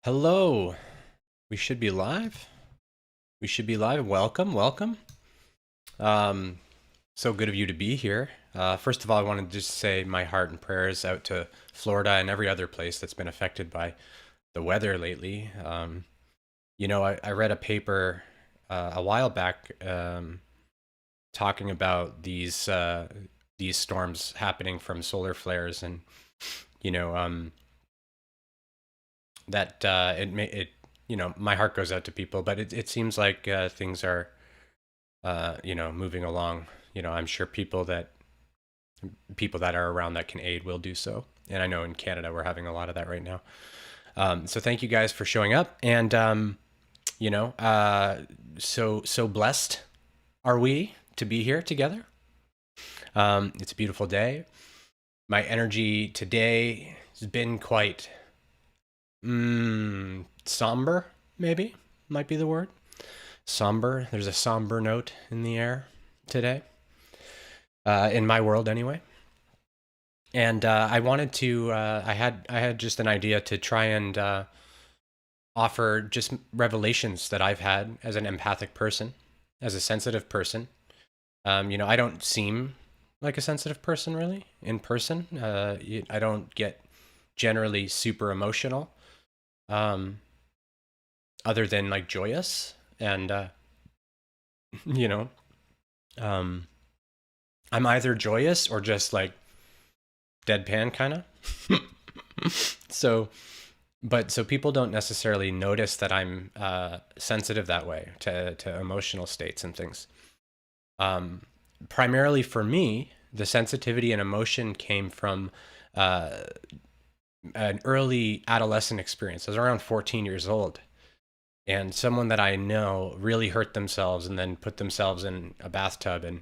Hello. We should be live. We should be live. Welcome, welcome. Um, so good of you to be here. First of all, I want to just say my heart and prayers out to Florida and every other place that's been affected by the weather lately. I read a paper a while back talking about these storms happening from solar flares, and you know, um, that my heart goes out to people, but it seems like things are moving along. I'm sure people that are around that can aid will do so, and I know in Canada we're having a lot of that right now. So thank you guys for showing up, and so blessed are we to be here together. It's a beautiful day. My energy today has been quite somber, maybe might be the word. Somber. There's a somber note in the air today, in my world anyway. And I wanted to. I had just an idea to try and offer just revelations that I've had as an empathic person, as a sensitive person. I don't seem like a sensitive person really in person. I don't get generally super emotional, other than like joyous and you know um I'm either joyous or just like deadpan kind of. So people don't necessarily notice that I'm sensitive that way to emotional states and things. Primarily for me, the sensitivity and emotion came from uh, an early adolescent experience. I was around 14 years old, and someone that I know really hurt themselves and then put themselves in a bathtub. And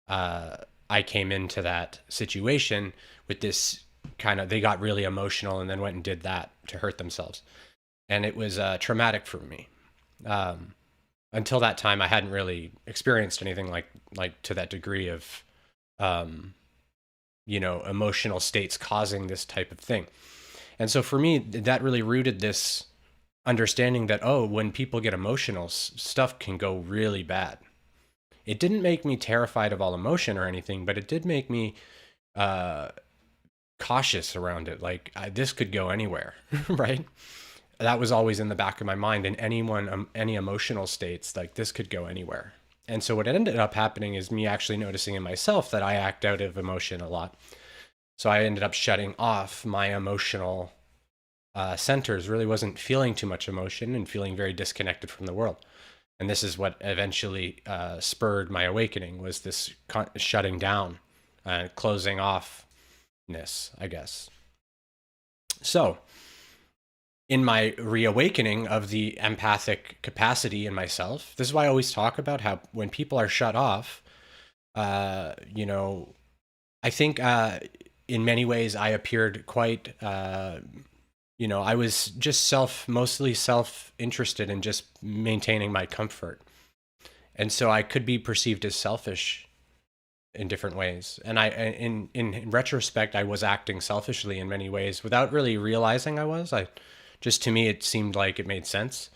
uh, I came into that situation with this they got really emotional and then went and did that to hurt themselves. And it was traumatic for me. Um, until that time, I hadn't really experienced anything like to that degree of, um, emotional states causing this type of thing. And so for me, that really rooted this understanding that, oh, when people get emotional, stuff can go really bad. It didn't make me terrified of all emotion or anything, but it did make me uh, cautious around it. Like this could go anywhere, right? That was always in the back of my mind. And any emotional states, like this could go anywhere. And so what ended up happening is me actually noticing in myself that I act out of emotion a lot. So I ended up shutting off my emotional centers, really wasn't feeling too much emotion and feeling very disconnected from the world. And this is what eventually spurred my awakening, was this shutting down, closing offness, I guess. So in my reawakening of the empathic capacity in myself, this is why I always talk about how when people are shut off, uh, you know, I think in many ways I appeared quite I was just mostly self-interested in just maintaining my comfort. And so I could be perceived as selfish in different ways. And in retrospect, I was acting selfishly in many ways without really realizing I was. To me, it seemed like it made sense.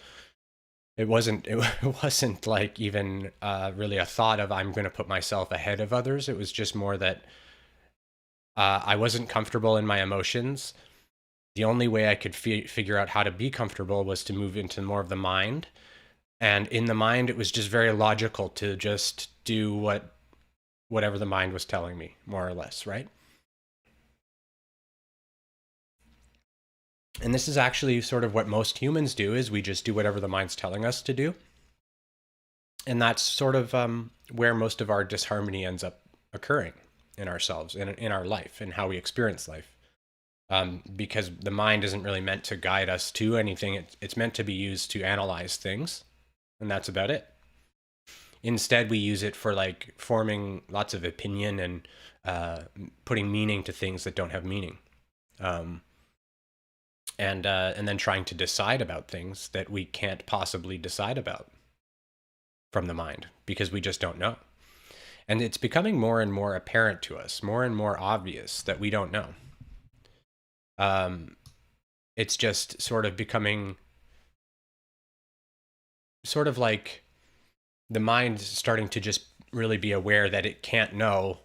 It wasn't like even really a thought of I'm going to put myself ahead of others. It was just more that I wasn't comfortable in my emotions. The only way I could figure out how to be comfortable was to move into more of the mind. And in the mind, it was just very logical to just do whatever the mind was telling me, more or less, right? And this is actually sort of what most humans do, is we just do whatever the mind's telling us to do. And that's sort of where most of our disharmony ends up occurring in ourselves, in our life, and how we experience life. Because the mind isn't really meant to guide us to anything. It's meant to be used to analyze things, and that's about it. Instead, we use it for like forming lots of opinion and putting meaning to things that don't have meaning, um, and then trying to decide about things that we can't possibly decide about from the mind because we just don't know. And it's becoming more and more apparent to us, more and more obvious that we don't know. It's just sort of becoming sort of like the mind starting to just really be aware that it can't know,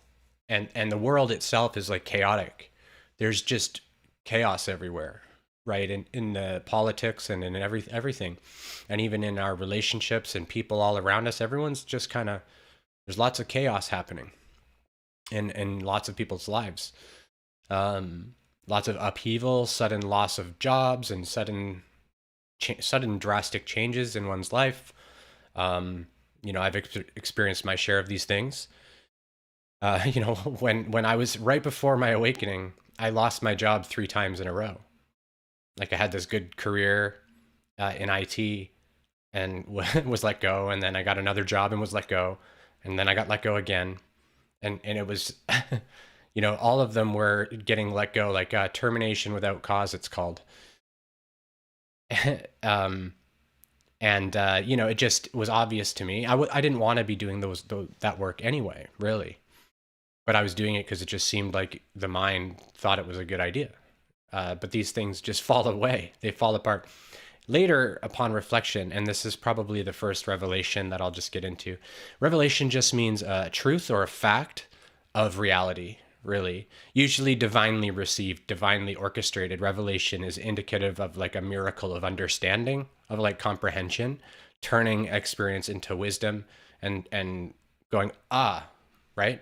and the world itself is like chaotic. There's just chaos everywhere, right? In the politics and in everything, and even in our relationships and people all around us, everyone's just kind of, there's lots of chaos happening in lots of people's lives. Lots of upheaval, sudden loss of jobs, and sudden drastic changes in one's life. I've experienced my share of these things. When I was right before my awakening, I lost my job 3 times in a row. Like I had this good career in IT and was let go, and then I got another job and was let go, and then I got let go again, and it was, all of them were getting let go, like termination without cause, it's called. It just was obvious to me. I didn't want to be doing that work anyway, really. But I was doing it because it just seemed like the mind thought it was a good idea. But these things just fall away. They fall apart. Later, upon reflection, and this is probably the first revelation that I'll just get into. Revelation just means a truth or a fact of reality, really. Usually divinely received, divinely orchestrated. Revelation is indicative of like a miracle of understanding, of like comprehension, turning experience into wisdom and going, right?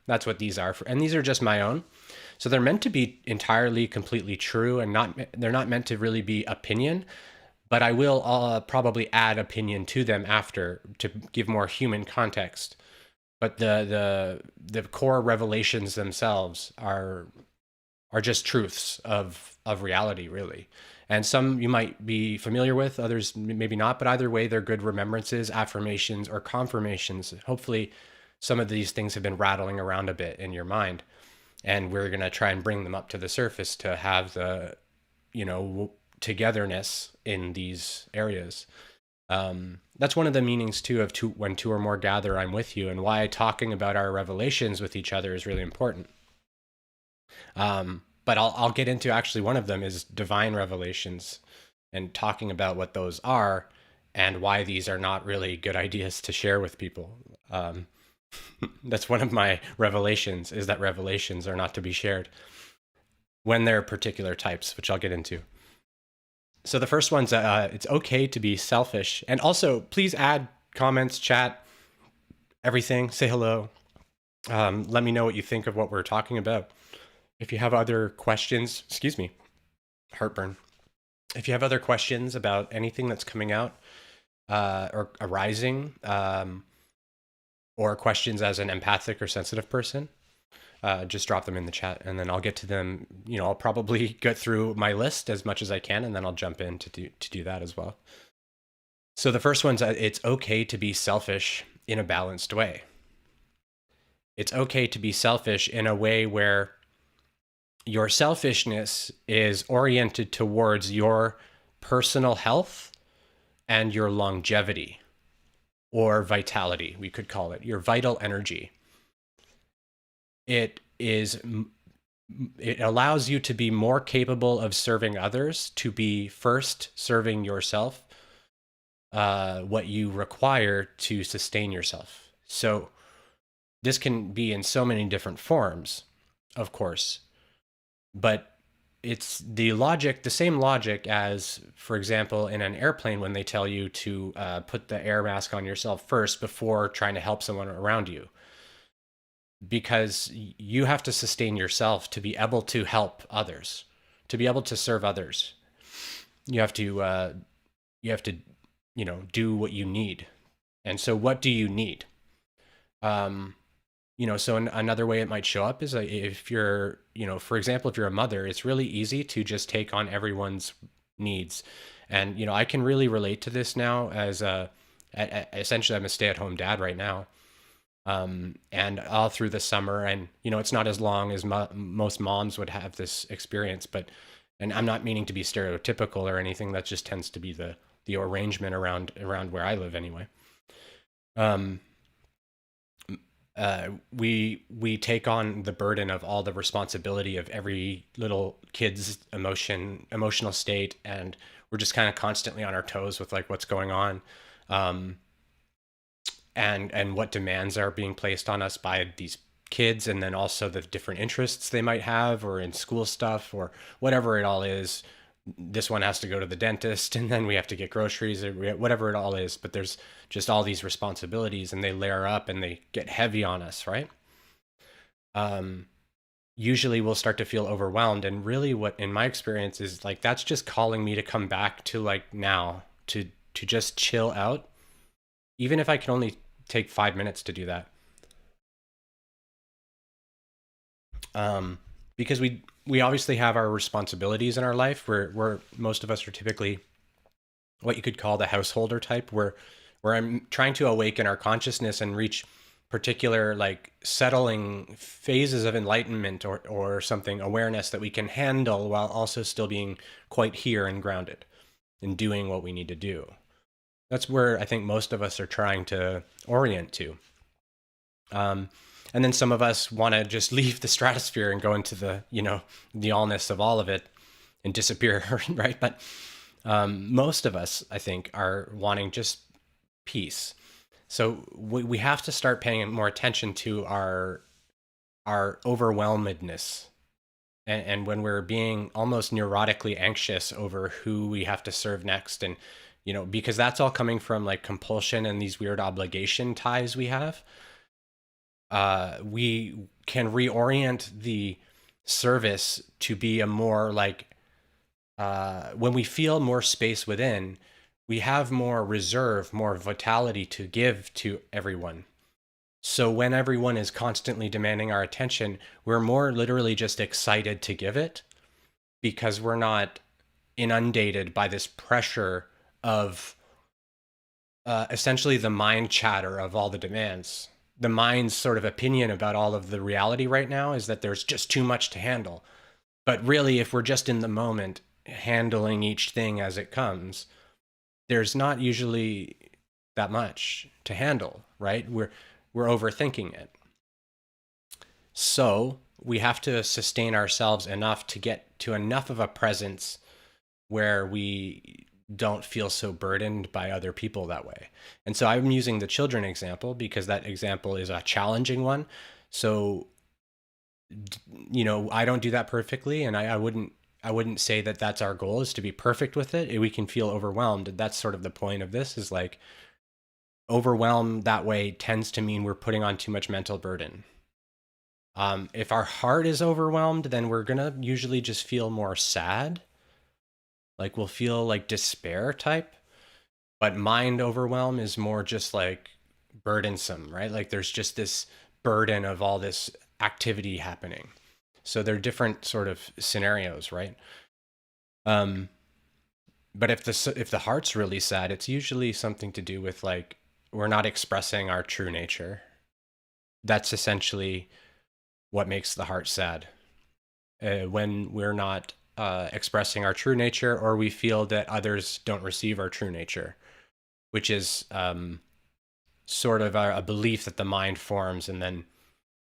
That's what these are. And these are just my own. So they're meant to be entirely, completely true, and they're not meant to really be opinion, but I will probably add opinion to them after to give more human context. But the core revelations themselves are just truths of reality, really. And some you might be familiar with, others maybe not, but either way, they're good remembrances, affirmations, or confirmations. Hopefully, some of these things have been rattling around a bit in your mind, and we're going to try and bring them up to the surface to have the, togetherness in these areas. That's one of the meanings too of when 2 or more gather, I'm with you, and why talking about our revelations with each other is really important. But I'll get into actually one of them is divine revelations, and talking about what those are and why these are not really good ideas to share with people. That's one of my revelations, is that revelations are not to be shared when they're particular types, which I'll get into. So the first one's it's okay to be selfish. And also, please add comments, chat, everything. Say hello. Let me know what you think of what we're talking about. If you have other questions, excuse me, heartburn. If you have other questions about anything that's coming out or arising, or questions as an empathic or sensitive person, just drop them in the chat, and then I'll get to them. I'll probably get through my list as much as I can, and then I'll jump in to do that as well. So the first one's it's okay to be selfish in a balanced way. It's okay to be selfish in a way where your selfishness is oriented towards your personal health and your longevity, or vitality, we could call it, your vital energy. It allows you to be more capable of serving others, to be first serving yourself, what you require to sustain yourself. So this can be in so many different forms, of course, but it's the same logic as, for example, in an airplane when they tell you to put the air mask on yourself first before trying to help someone around you. Because you have to sustain yourself to be able to help others, to be able to serve others. You have to do what you need. And so what do you need? So another way it might show up is if you're, for example, if you're a mother, it's really easy to just take on everyone's needs. And, I can really relate to this now as essentially I'm a stay-at-home dad right now. And all through the summer, and, it's not as long as most moms would have this experience, and I'm not meaning to be stereotypical or anything. That just tends to be the arrangement around where I live anyway. We take on the burden of all the responsibility of every little kid's emotional state, and we're just kind of constantly on our toes with like what's going on. um, and what demands are being placed on us by these kids, and then also the different interests they might have, or in school stuff, or whatever it all is. This one has to go to the dentist, and then we have to get groceries, or whatever it all is. But there's just all these responsibilities, and they layer up and they get heavy on us, right? Usually we'll start to feel overwhelmed, and really what in my experience is like that's just calling me to come back to like now, to just chill out, even if I can only take 5 minutes to do that. Because we obviously have our responsibilities in our life, where most of us are typically what you could call the householder type, where I'm trying to awaken our consciousness and reach particular like settling phases of enlightenment, or something, awareness that we can handle while also still being quite here and grounded and doing what we need to do. That's where I think most of us are trying to orient to. And then some of us want to just leave the stratosphere and go into the, the allness of all of it and disappear, right? But most of us, I think, are wanting just peace. So we have to start paying more attention to our overwhelmedness, and when we're being almost neurotically anxious over who we have to serve next, and because that's all coming from like compulsion and these weird obligation ties we have. We can reorient the service to be a more like, when we feel more space within, we have more reserve, more vitality to give to everyone. So when everyone is constantly demanding our attention, we're more literally just excited to give it, because we're not inundated by this pressure of essentially the mind chatter of all the demands. The mind's sort of opinion about all of the reality right now is that there's just too much to handle. But really, if we're just in the moment, handling each thing as it comes, there's not usually that much to handle, right? We're overthinking it. So we have to sustain ourselves enough to get to enough of a presence where we don't feel so burdened by other people that way. And so I'm using the children example because that example is a challenging one. So, I don't do that perfectly, and I wouldn't say that that's our goal, is to be perfect with it. We can feel overwhelmed. That's sort of the point of this, is like overwhelm that way tends to mean we're putting on too much mental burden. If our heart is overwhelmed, then we're gonna usually just feel more sad. Like we'll feel like despair type, but mind overwhelm is more just like burdensome, right? Like there's just this burden of all this activity happening. So they're different sort of scenarios, right? But if the heart's really sad, it's usually something to do with like we're not expressing our true nature. That's essentially what makes the heart sad. When we're not expressing our true nature, or we feel that others don't receive our true nature, which is sort of a belief that the mind forms, and then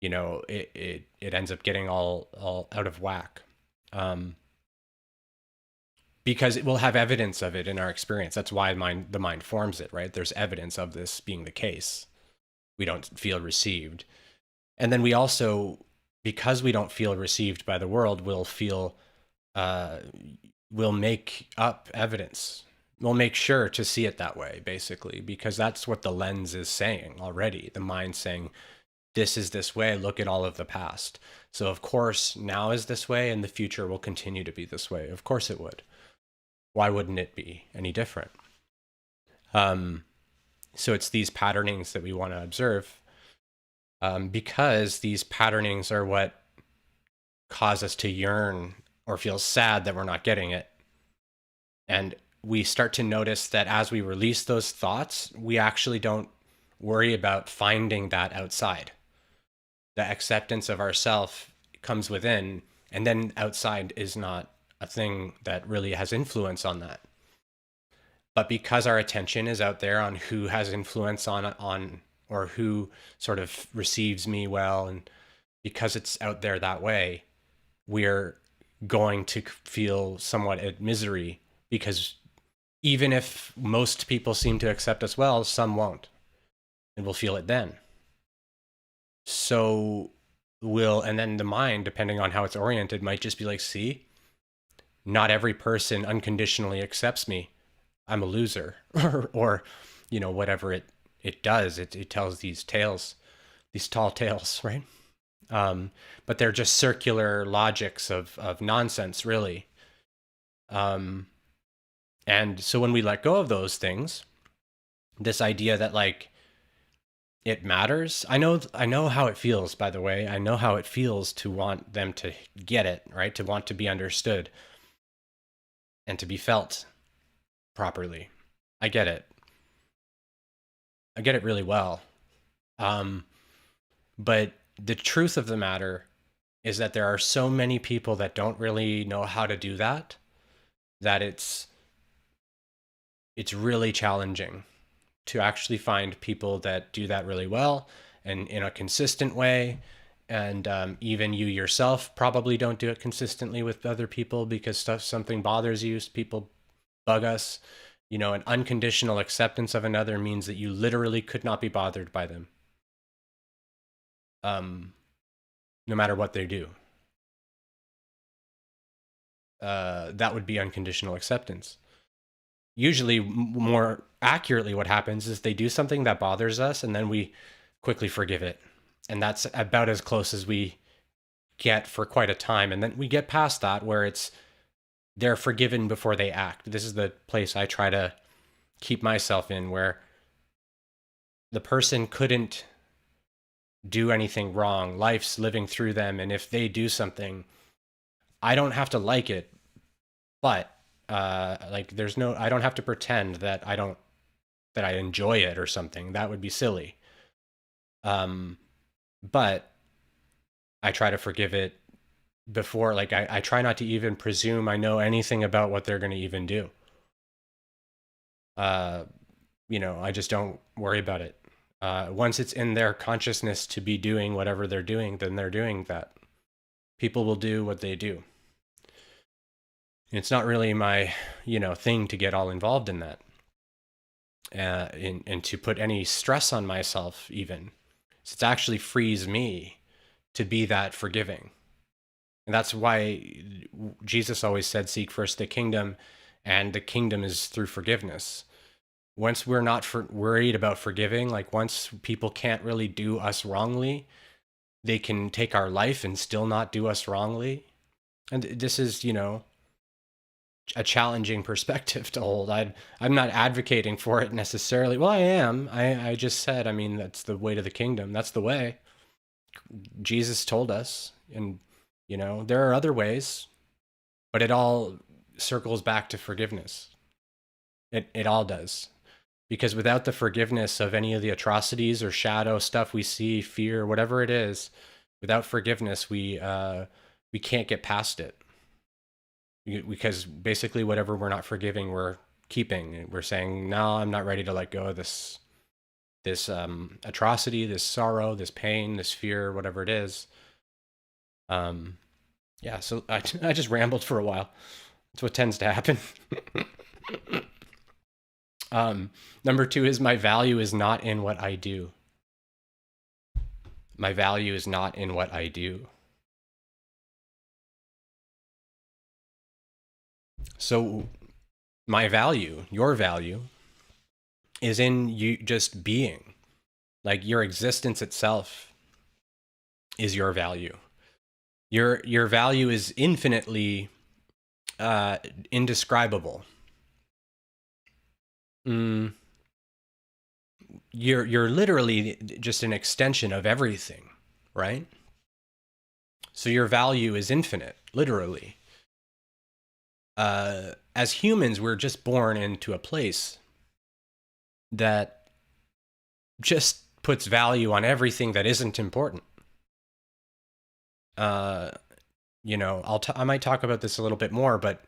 it ends up getting all out of whack, because it will have evidence of it in our experience. That's why the mind forms it, right? There's evidence of this being the case. We don't feel received, and then we also, because we don't feel received by the world, we'll make up evidence. We'll make sure to see it that way, basically, because that's what the lens is saying already. The mind saying, this is this way, look at all of the past. So of course, now is this way, and the future will continue to be this way. Of course it would. Why wouldn't it be any different? So it's these patternings that we want to observe, because these patternings are what cause us to yearn or feel sad that we're not getting it. And we start to notice that as we release those thoughts, we actually don't worry about finding that outside. The acceptance of ourself comes within, and then outside is not a thing that really has influence on that. But because our attention is out there on who has influence on or who sort of receives me well, and because it's out there that way, we're going to feel somewhat at misery, because even if most people seem to accept us well, some won't, and we'll feel it then. So and then the mind, depending on how it's oriented, might just be like, see, not every person unconditionally accepts me. I'm a loser. Or whatever it does. It tells these tales, these tall tales, right? But they're just circular logics of nonsense, really. And so when we let go of those things, this idea that like it matters. I know how it feels, by the way. I know how it feels to want them to get it, right? To want to be understood and to be felt properly. I get it. I get it really well. But the truth of the matter is that there are so many people that don't really know how to do that, that it's really challenging to actually find people that do that really well and in a consistent way. And even you yourself probably don't do it consistently with other people because something bothers you. People bug us. An unconditional acceptance of another means that you literally could not be bothered by them, no matter what they do. That would be unconditional acceptance. Usually, more accurately, what happens is they do something that bothers us and then we quickly forgive it. And that's about as close as we get for quite a time. And then we get past that where they're forgiven before they act. This is the place I try to keep myself in, where the person couldn't do anything wrong. Life's living through them. And if they do something, I don't have to like it, but I don't have to pretend that I enjoy it or something. That would be silly. But I try to forgive it before, like I try not to even presume I know anything about what they're going to even do. I just don't worry about it. Once it's in their consciousness to be doing whatever they're doing, then they're doing that. People will do what they do. It's not really my, thing to get all involved in that. And to put any stress on myself even. So it actually frees me to be that forgiving. And that's why Jesus always said, seek first the kingdom, and the kingdom is through forgiveness. Once we're not worried about forgiving, like once people can't really do us wrongly, they can take our life and still not do us wrongly. And this is, a challenging perspective to hold. I'm not advocating for it necessarily. Well, I am. I just said, that's the way to the kingdom. That's the way. Jesus told us. And, there are other ways, but it all circles back to forgiveness. It all does. Because without the forgiveness of any of the atrocities or shadow stuff we see, fear, whatever it is, without forgiveness, we can't get past it. Because basically whatever we're not forgiving, we're keeping. We're saying, no, I'm not ready to let go of this atrocity, this sorrow, this pain, this fear, whatever it is. Yeah, so I just rambled for a while. That's what tends to happen. Number 2 is my value is not in what I do. My value is not in what I do. So my value, your value, is in you just being. Like your existence itself is your value. Your value is infinitely indescribable. You're literally just an extension of everything, right? So your value is infinite, literally. As humans, we're just born into a place that just puts value on everything that isn't important. I might talk about this a little bit more, but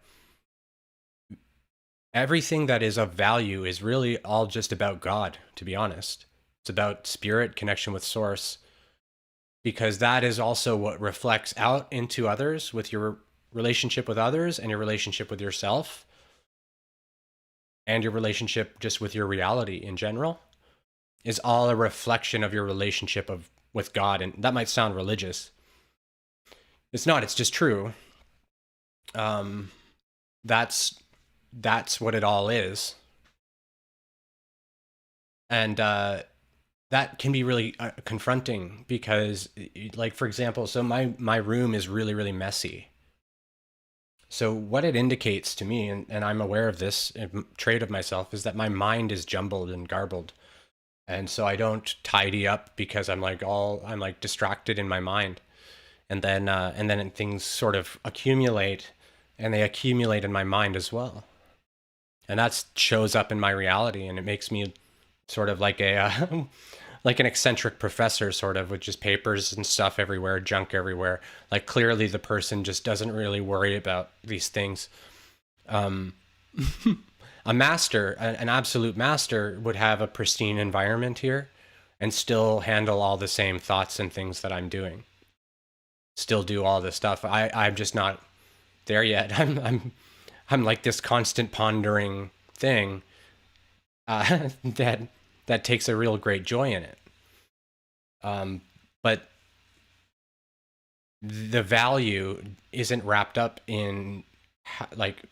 everything that is of value is really all just about God, to be honest. It's about spirit, connection with source, because that is also what reflects out into others with your relationship with others and your relationship with yourself. and your relationship just with your reality in general is all a reflection of your relationship with God. And that might sound religious. It's not, it's just true. That's what it all is. And that can be really confronting because, like, for example, so my room is really, really messy. So what it indicates to me, and I'm aware of this trait of myself, is that my mind is jumbled and garbled. And so I don't tidy up because I'm like distracted in my mind. And then things sort of accumulate, and they accumulate in my mind as well. And that shows up in my reality, and it makes me sort of like a like an eccentric professor, sort of, with just papers and stuff everywhere, junk everywhere. Like, clearly the person just doesn't really worry about these things. A master, an absolute master, would have a pristine environment here and still handle all the same thoughts and things that I'm doing. Still do all this stuff. I'm just not there yet. I'm like this constant pondering thing that takes a real great joy in it. But the value isn't wrapped up in like,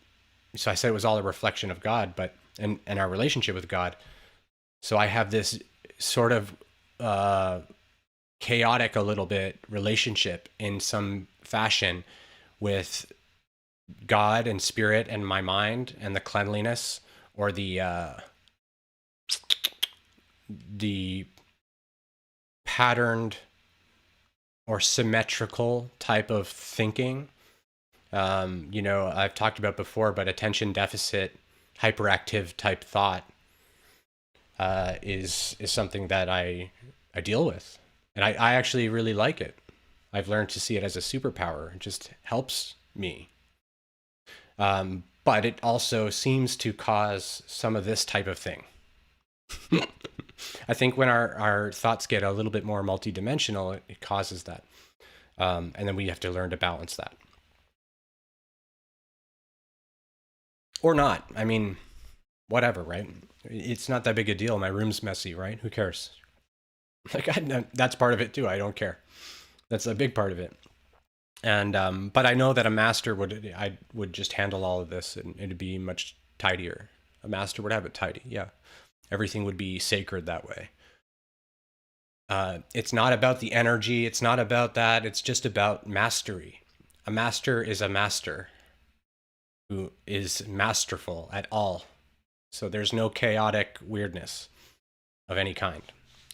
so I said it was all a reflection of God, but and our relationship with God. So I have this sort of chaotic, a little bit, relationship in some fashion with God and spirit and my mind and the cleanliness, or the patterned or symmetrical type of thinking. I've talked about before, but attention deficit, hyperactive type thought is something that I deal with, and I actually really like it. I've learned to see it as a superpower. It just helps me. But it also seems to cause some of this type of thing. I think when our thoughts get a little bit more multidimensional, it causes that. And then we have to learn to balance that. Or not. I mean, whatever, right? It's not that big a deal. My room's messy, right? Who cares? Like, that's part of it too. I don't care. That's a big part of it. And but I know that a master would just handle all of this, and it'd be much tidier. A master would have it tidy. Yeah. Everything would be sacred that way. It's not about the energy. It's not about that. It's just about mastery. A master is a master who is masterful at all. So there's no chaotic weirdness of any kind.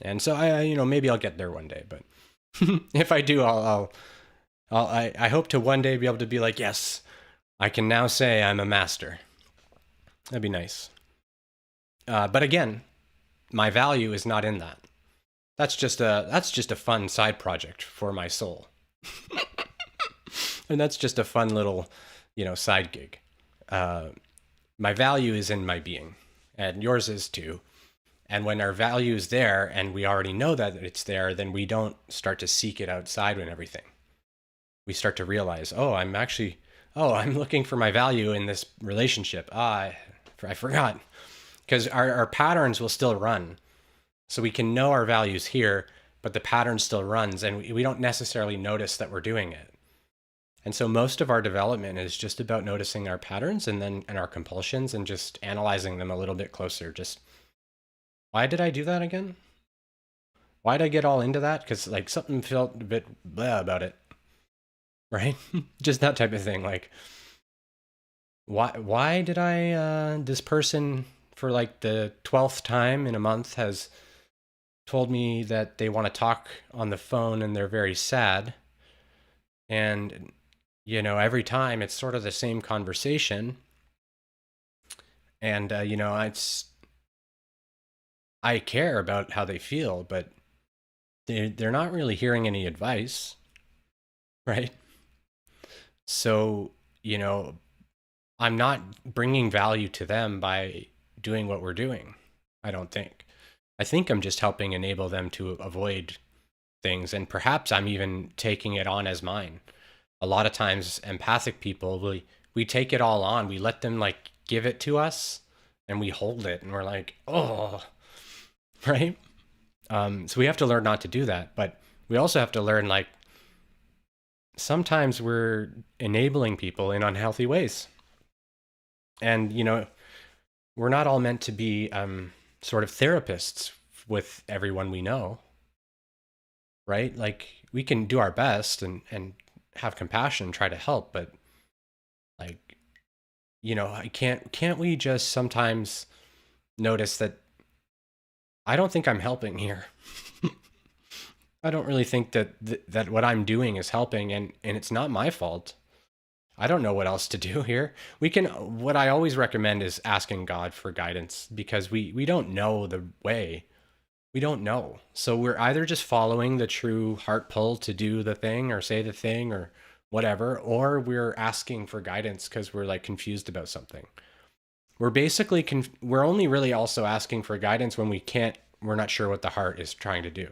And so maybe I'll get there one day. But if I do, I hope to one day be able to be like, yes, I can now say I'm a master. That'd be nice. But again, my value is not in that. That's just a fun side project for my soul. And that's just a fun little, side gig. My value is in my being, and yours is too. And when our value is there, and we already know that it's there, then we don't start to seek it outside and everything. We start to realize, I'm looking for my value in this relationship. I forgot. Because our patterns will still run. So we can know our values here, but the pattern still runs, and we don't necessarily notice that we're doing it. And so most of our development is just about noticing our patterns and our compulsions, and just analyzing them a little bit closer. Just, why did I do that again? Why did I get all into that? Because like something felt a bit blah about it, right? Just that type of thing. Like, why did I, this person for like the 12th time in a month has told me that they want to talk on the phone and they're very sad. And, every time it's sort of the same conversation. And, I care about how they feel, but they're not really hearing any advice, right? So, I'm not bringing value to them by doing what we're doing, I don't think. I think I'm just helping enable them to avoid things, and perhaps I'm even taking it on as mine. A lot of times empathic people, we take it all on. We let them like give it to us, and we hold it and we're like, oh, right? So we have to learn not to do that, but we also have to learn, like, sometimes we're enabling people in unhealthy ways. And, we're not all meant to be sort of therapists with everyone we know, right? Like, we can do our best and have compassion and try to help, but, like, I can't we just sometimes notice that I don't think I'm helping here. I don't really think that that what I'm doing is helping, and it's not my fault. I don't know what else to do here. What I always recommend is asking God for guidance, because we don't know the way. We don't know. So we're either just following the true heart pull to do the thing or say the thing or whatever, or we're asking for guidance because we're like confused about something. We're basically we're only really also asking for guidance when we're not sure what the heart is trying to do.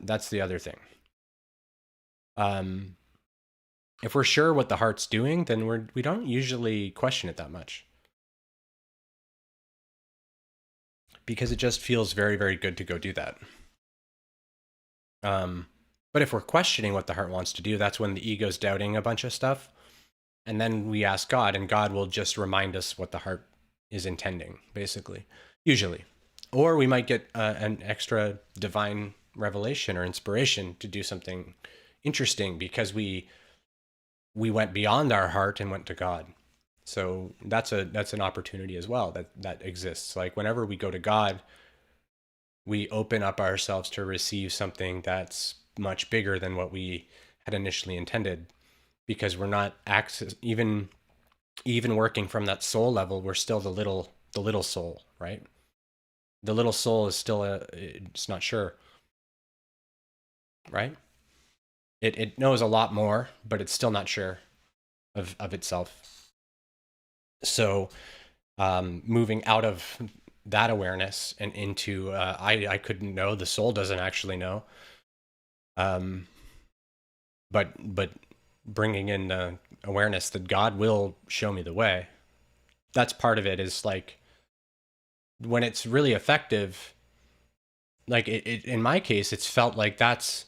That's the other thing. If we're sure what the heart's doing, then we don't usually question it that much, because it just feels very, very good to go do that. But if we're questioning what the heart wants to do, that's when the ego's doubting a bunch of stuff. And then we ask God, and God will just remind us what the heart is intending, basically, usually. Or we might get an extra divine revelation or inspiration to do something interesting because we went beyond our heart and went to God. So that's an opportunity as well that exists. Like, whenever we go to God, we open up ourselves to receive something that's much bigger than what we had initially intended, because we're not even working from that soul level. We're still the little soul, right? The little soul is still it's not sure, right? It knows a lot more, but it's still not sure of itself. So moving out of that awareness and into I couldn't know, the soul doesn't actually know, but bringing in the awareness that God will show me the way. That's part of it. Is like, when it's really effective, like in my case, it's felt like that's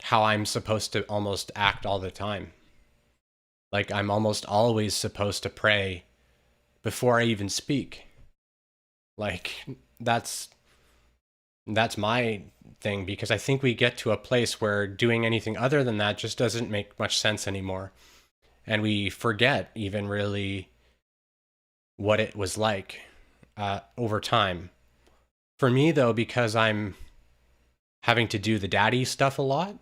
how I'm supposed to almost act all the time. Like, I'm almost always supposed to pray before I even speak. Like, that's my thing, because I think we get to a place where doing anything other than that just doesn't make much sense anymore. And we forget even really what it was like over time. For me, though, because I'm having to do the daddy stuff a lot,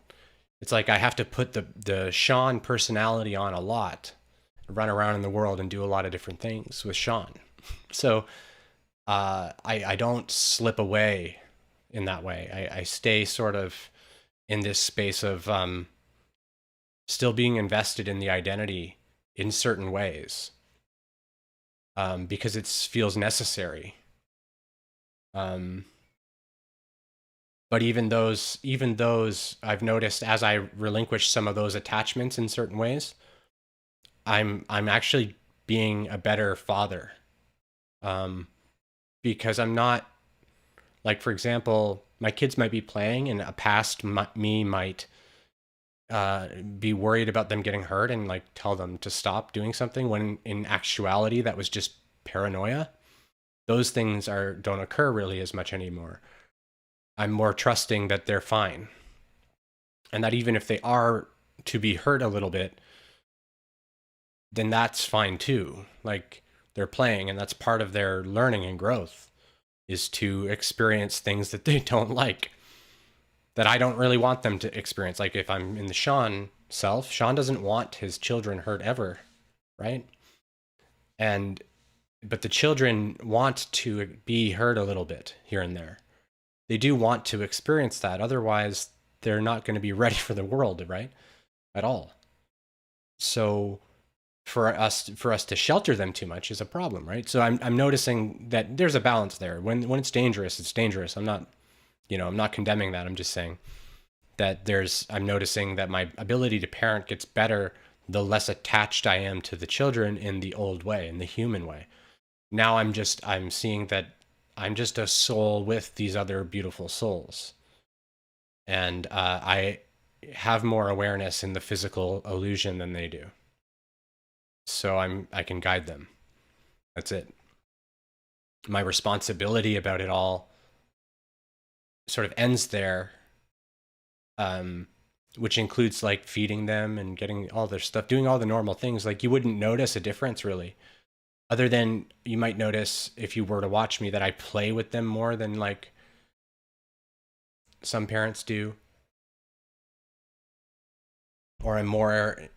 it's like I have to put the Sean personality on a lot, run around in the world and do a lot of different things with Sean. So I don't slip away in that way. I stay sort of in this space of still being invested in the identity in certain ways, because it feels necessary. But even those I've noticed, as I relinquish some of those attachments in certain ways, I'm actually being a better father, because I'm not, like, for example, my kids might be playing, and a past me might be worried about them getting hurt and like tell them to stop doing something, when in actuality that was just paranoia. Those things don't occur really as much anymore. I'm more trusting that they're fine, and that even if they are to be hurt a little bit, then that's fine too. Like, they're playing, and that's part of their learning and growth, is to experience things that they don't like, that I don't really want them to experience. Like, if I'm in the Sean self, Sean doesn't want his children hurt ever, right? But the children want to be hurt a little bit here and there. They do want to experience that. Otherwise, they're not going to be ready for the world, right? At all. So for us to shelter them too much is a problem, right? So I'm noticing that there's a balance there. When it's dangerous, it's dangerous. I'm not condemning that. I'm just saying that I'm noticing that my ability to parent gets better the less attached I am to the children in the old way, in the human way. Now I'm seeing that I'm just a soul with these other beautiful souls. And I have more awareness in the physical illusion than they do. So I can guide them. That's it. My responsibility about it all sort of ends there, which includes like feeding them and getting all their stuff, doing all the normal things. Like you wouldn't notice a difference really, other than you might notice if you were to watch me that I play with them more than like some parents do, or I'm more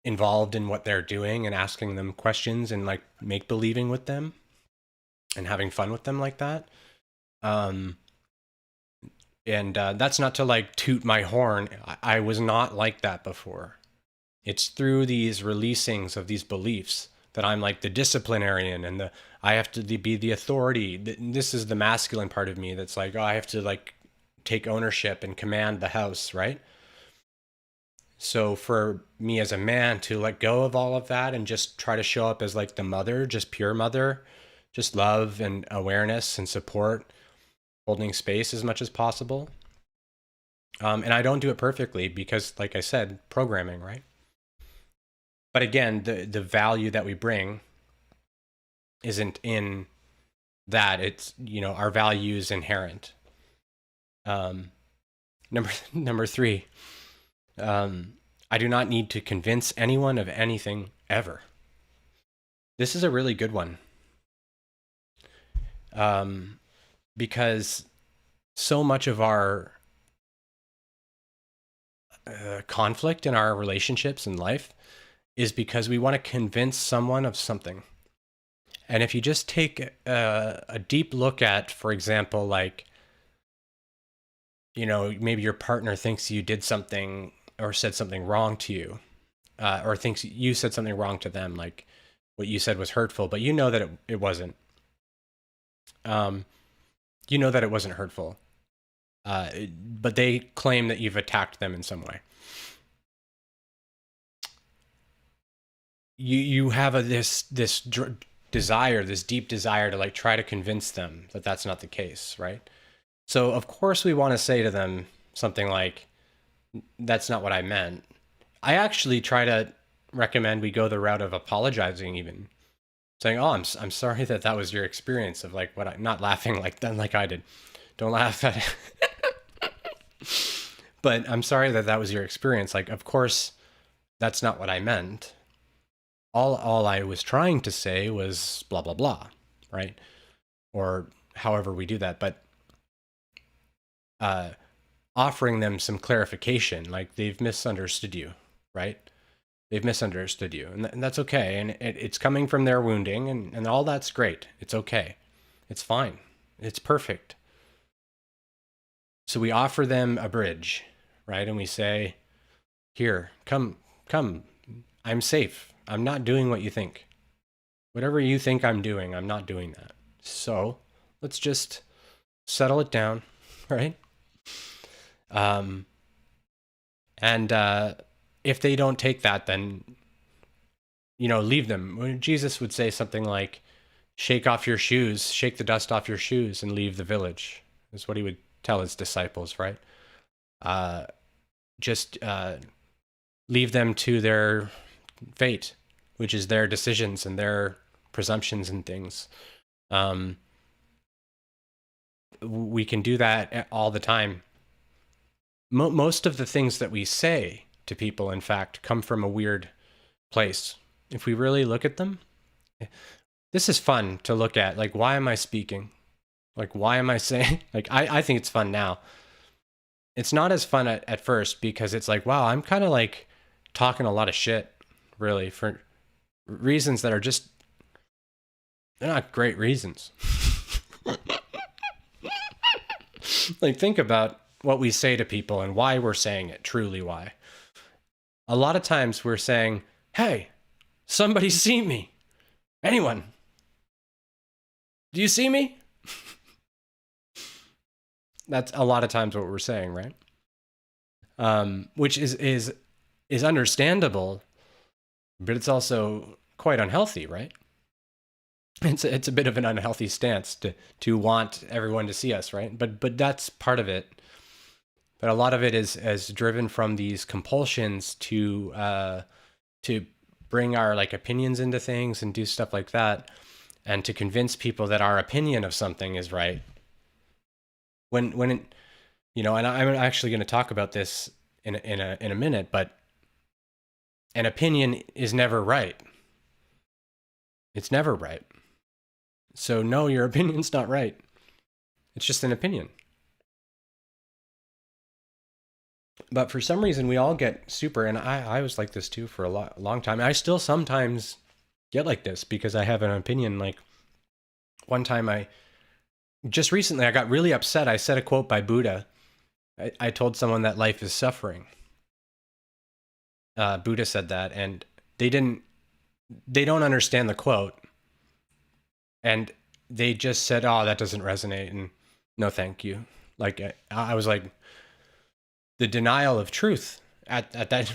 involved in what they're doing and asking them questions and like make believing with them and having fun with them like that. And that's not to like toot my horn. I was not like that before. It's through these releasings of these beliefs that I'm like the disciplinarian and I have to be the authority. This is the masculine part of me that's like, oh, I have to like take ownership and command the house, right? So for me as a man to let go of all of that and just try to show up as like the mother, just pure mother, just love and awareness and support, holding space as much as possible. And I don't do it perfectly because, like I said, programming, right? But again, the value that we bring isn't in that. It's, you know, our value is inherent. Number three, I do not need to convince anyone of anything ever. This is a really good one. Because so much of our conflict in our relationships in life is because we want to convince someone of something. And if you just take a deep look at, for example, like, you know, maybe your partner thinks you did something or said something wrong to you, or thinks you said something wrong to them, like what you said was hurtful, but you know that it wasn't. You know that it wasn't hurtful, but they claim that you've attacked them in some way. You have this desire, this deep desire to like try to convince them that that's not the case, right? So of course we want to say to them something like, "That's not what I meant." I actually try to recommend we go the route of apologizing, even saying, "Oh, I'm sorry that that was your experience of like what I not laughing like then like I did. Don't laugh at it." But I'm sorry that that was your experience. Like, of course, that's not what I meant. All I was trying to say was blah blah blah, right? Or however we do that, but offering them some clarification, like they've misunderstood you, right? They've misunderstood you, and that's okay. And it's coming from their wounding, and all that's great. It's okay. It's fine. It's perfect. So we offer them a bridge, right? And we say, here, come, I'm safe. I'm not doing what you think. Whatever you think I'm doing, I'm not doing that. So let's just settle it down, right? And if they don't take that, then, you know, leave them. Jesus would say something like, shake off your shoes, shake the dust off your shoes and leave the village, is what he would tell his disciples, right? Just leave them to their fate, which is their decisions and their presumptions and things. We can do that all the time. Most of the things that we say to people, in fact, come from a weird place. If we really look at them, this is fun to look at. Like, why am I speaking? Like, why am I saying? Like, I think it's fun now. It's not as fun at first because it's like, wow, I'm kind of like talking a lot of shit, really, for reasons that are just, they're not great reasons. Like, think about what we say to people and why we're saying it, truly why. A lot of times we're saying, hey, somebody see me. Anyone? Do you see me? That's a lot of times what we're saying, right? Which is understandable, but it's also quite unhealthy, right? It's a bit of an unhealthy stance to want everyone to see us, right? But that's part of it. But a lot of it is driven from these compulsions to bring our like opinions into things and do stuff like that, and to convince people that our opinion of something is right. When it, and I'm actually going to talk about this in a minute, but an opinion is never right. It's never right. So no, your opinion's not right. It's just an opinion. But for some reason, we all get super, and I was like this too for a long time. I still sometimes get like this because I have an opinion. Like one time just recently, I got really upset. I said a quote by Buddha. I told someone that life is suffering. Buddha said that, and they don't understand the quote. And they just said, oh, that doesn't resonate. And no, thank you. Like, I was like, the denial of truth at that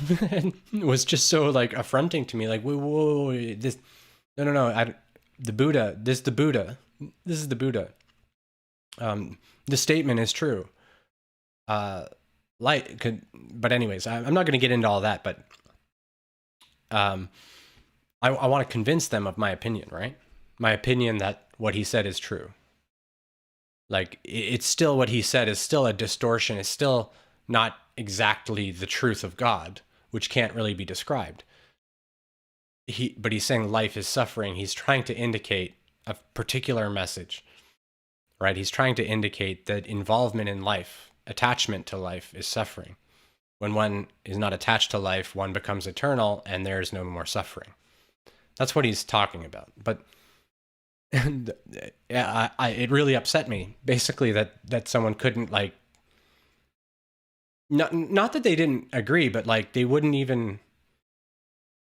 was just so like affronting to me. Like, whoa, this, no, the Buddha, this is the Buddha. The statement is true. But anyways, I'm not going to get into all that, but I want to convince them of my opinion, right? My opinion that what he said is true. Like, it's still what he said is still a distortion. It's still not exactly the truth of God, which can't really be described. But he's saying life is suffering. He's trying to indicate a particular message, right? He's trying to indicate that involvement in life, attachment to life, is suffering. When one is not attached to life, one becomes eternal and there is no more suffering. That's what he's talking about. But it really upset me, basically, that someone couldn't, like, not that they didn't agree, but like they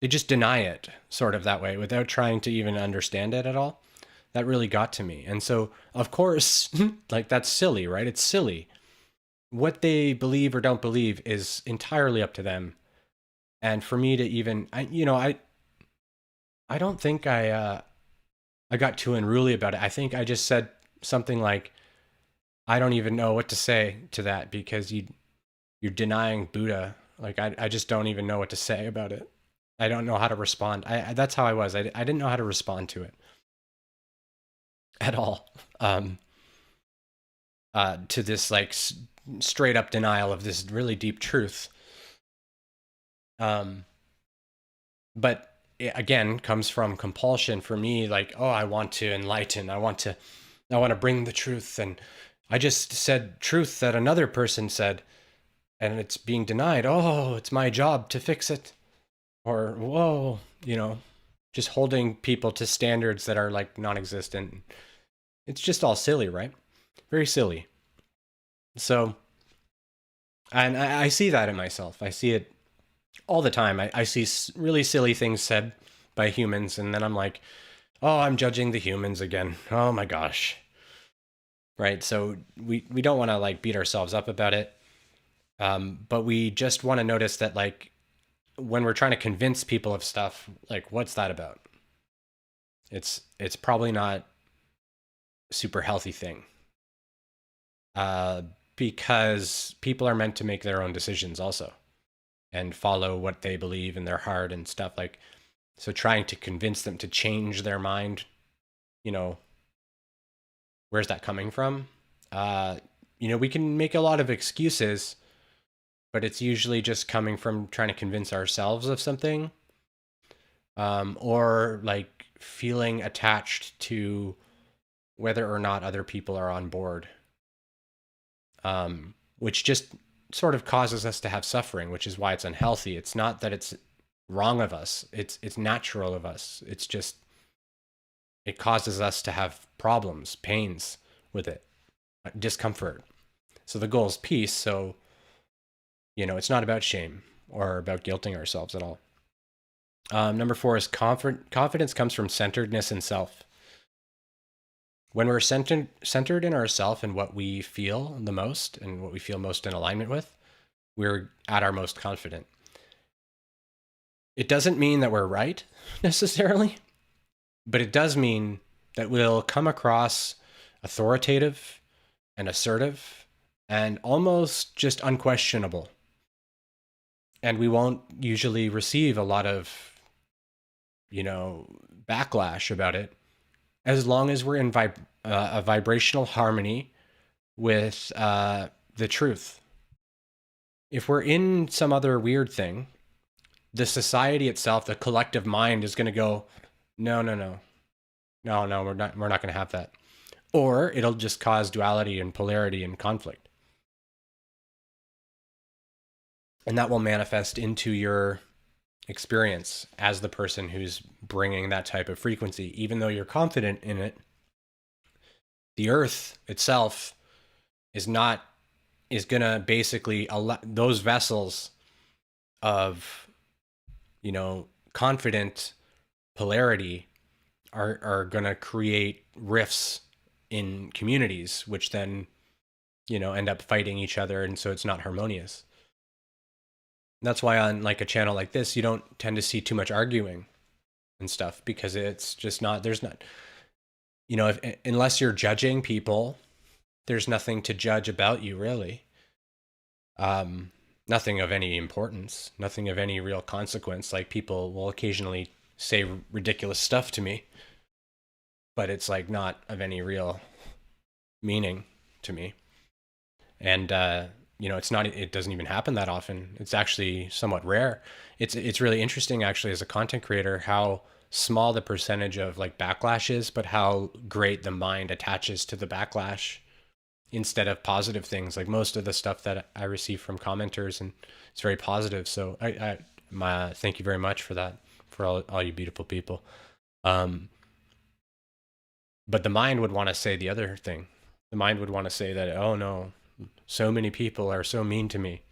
just deny it sort of that way without trying to even understand it at all. That really got to me. And so, of course, like, that's silly, right? It's silly. What they believe or don't believe is entirely up to them. And for me to even, I don't think I got too unruly about it. I think I just said something like, I don't even know what to say to that because you're denying Buddha. Like, I just don't even know what to say about it. I don't know how to respond. That's how I was. I didn't know how to respond to it at all. To this like straight up denial of this really deep truth. But it, again, comes from compulsion for me. Like, oh, I want to enlighten. I want to bring the truth. And I just said truth that another person said, and it's being denied. Oh, it's my job to fix it. Or, whoa, just holding people to standards that are like non-existent. It's just all silly, right? Very silly. So, and I see that in myself. I see it all the time. I see really silly things said by humans, and then I'm like, oh, I'm judging the humans again. Oh my gosh. Right? So we don't want to like beat ourselves up about it. But we just want to notice that, like, when we're trying to convince people of stuff, like, what's that about? It's probably not a super healthy thing. Because people are meant to make their own decisions also and follow what they believe in their heart and stuff, like, so trying to convince them to change their mind, where's that coming from? We can make a lot of excuses, but it's usually just coming from trying to convince ourselves of something, or like feeling attached to whether or not other people are on board, which just sort of causes us to have suffering, which is why it's unhealthy. It's not that it's wrong of us. It's natural of us. It's just, it causes us to have problems, pains with it, discomfort. So the goal is peace. So, it's not about shame or about guilting ourselves at all. Number 4 is confidence comes from centeredness in self. When we're centered in ourself and what we feel the most and what we feel most in alignment with, we're at our most confident. It doesn't mean that we're right necessarily, but it does mean that will come across authoritative and assertive and almost just unquestionable. And we won't usually receive a lot of, backlash about it, as long as we're in a vibrational harmony with the truth. If we're in some other weird thing, the society itself, the collective mind, is going to go, no, no, no, no, no, we're not going to have that. Or it'll just cause duality and polarity and conflict. And that will manifest into your experience as the person who's bringing that type of frequency. Even though you're confident in it, the earth itself is going to basically allow those vessels of, confident polarity are going to create rifts in communities, which then, end up fighting each other. And so it's not harmonious. That's why on like a channel like this, you don't tend to see too much arguing and stuff, because it's just there's not, unless you're judging people, there's nothing to judge about you, really. Nothing of any importance, nothing of any real consequence. Like, people will occasionally say ridiculous stuff to me, but it's like not of any real meaning to me. And, it doesn't even happen that often. It's actually somewhat rare. It's really interesting, actually, as a content creator, how small the percentage of like backlash is, but how great the mind attaches to the backlash instead of positive things. Like, most of the stuff that I receive from commenters, and it's very positive. So I thank you very much for that, for all you beautiful people. But the mind would want to say the other thing. The mind would want to say that, oh no, so many people are so mean to me,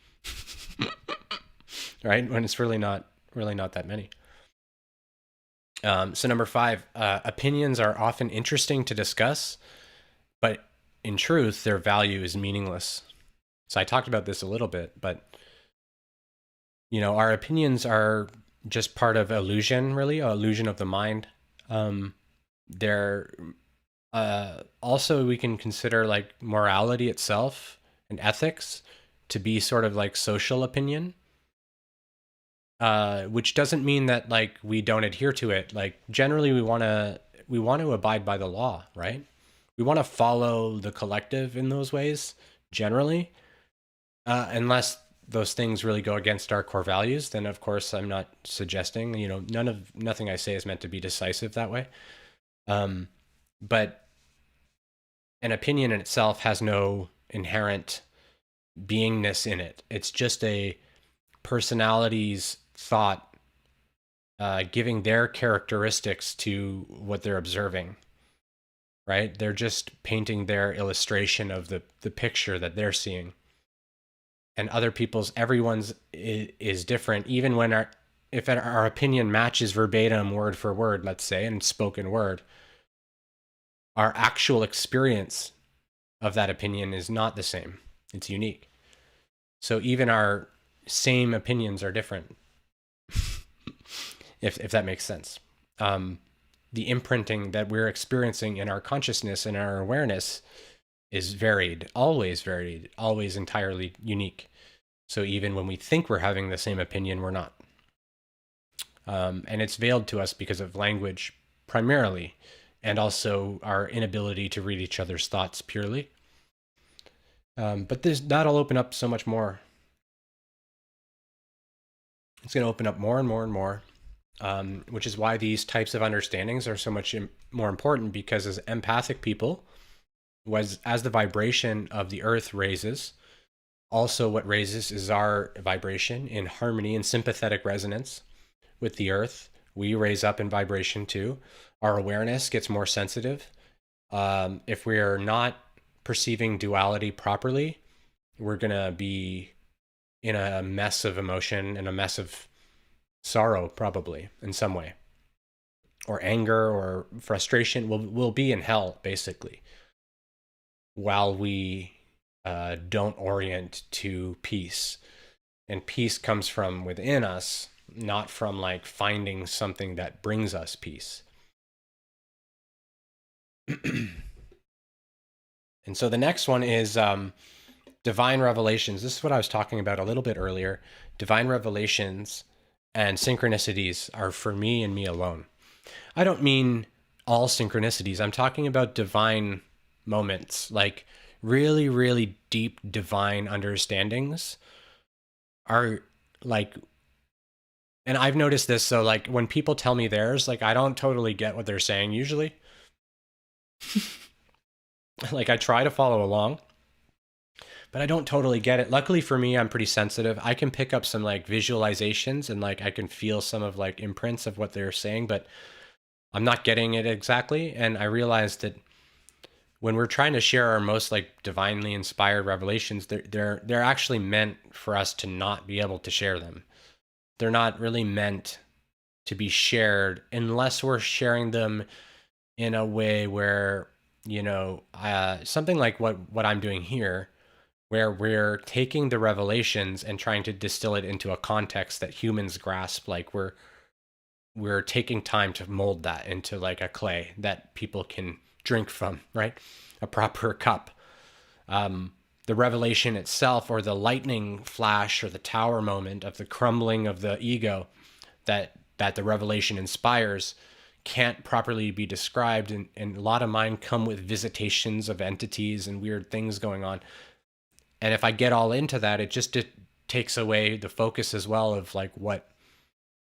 right? When it's really not that many. So number 5, opinions are often interesting to discuss, but in truth, their value is meaningless. So I talked about this a little bit, but our opinions are just part of illusion, really, an illusion of the mind. They're also, we can consider like morality itself and ethics to be sort of like social opinion, which doesn't mean that like we don't adhere to it. Like, generally, we want to abide by the law, right? We want to follow the collective in those ways, generally, unless those things really go against our core values. Then, of course, I'm not suggesting. Nothing I say is meant to be decisive that way. But an opinion in itself has no inherent beingness in it. It's just a personality's thought, giving their characteristics to what they're observing, right? They're just painting their illustration of the picture that they're seeing. And everyone's is different, even when if our opinion matches verbatim, word for word, let's say, in spoken word, our actual experience of that opinion is not the same. It's unique. So even our same opinions are different, if that makes sense. The imprinting that we're experiencing in our consciousness and our awareness is varied, always entirely unique. So even when we think we're having the same opinion, we're not. And it's veiled to us because of language primarily, and also our inability to read each other's thoughts purely. But that'll open up so much more. It's going to open up more and more and more, which is why these types of understandings are so much more important, because as empathic people, as the vibration of the earth raises, also what raises is our vibration in harmony and sympathetic resonance with the earth. We raise up in vibration too. Our awareness gets more sensitive. If we are not perceiving duality properly, we're going to be in a mess of emotion and a mess of sorrow, probably in some way, or anger or frustration. We'll be in hell, basically, while we don't orient to peace. And peace comes from within us, not from like finding something that brings us peace. And so the next one is divine revelations. This is what I was talking about a little bit earlier. Divine revelations and synchronicities are for me and me alone. I don't mean all synchronicities. I'm talking about divine moments, like really, really deep divine understandings are like, and I've noticed this. So like when people tell me theirs, like I don't totally get what they're saying usually. Like I try to follow along, but I don't totally get it. Luckily for me, I'm pretty sensitive. I can pick up some like visualizations and like I can feel some of like imprints of what they're saying, but I'm not getting it exactly. And I realized that when we're trying to share our most like divinely inspired revelations, they're actually meant for us to not be able to share them. They're not really meant to be shared unless we're sharing them in a way where, something like what I'm doing here, where we're taking the revelations and trying to distill it into a context that humans grasp. Like we're taking time to mold that into like a clay that people can drink from, right? A proper cup. The revelation itself, or the lightning flash or the tower moment of the crumbling of the ego that the revelation inspires, can't properly be described. And a lot of mine come with visitations of entities and weird things going on. And if I get all into that, it takes away the focus as well of like what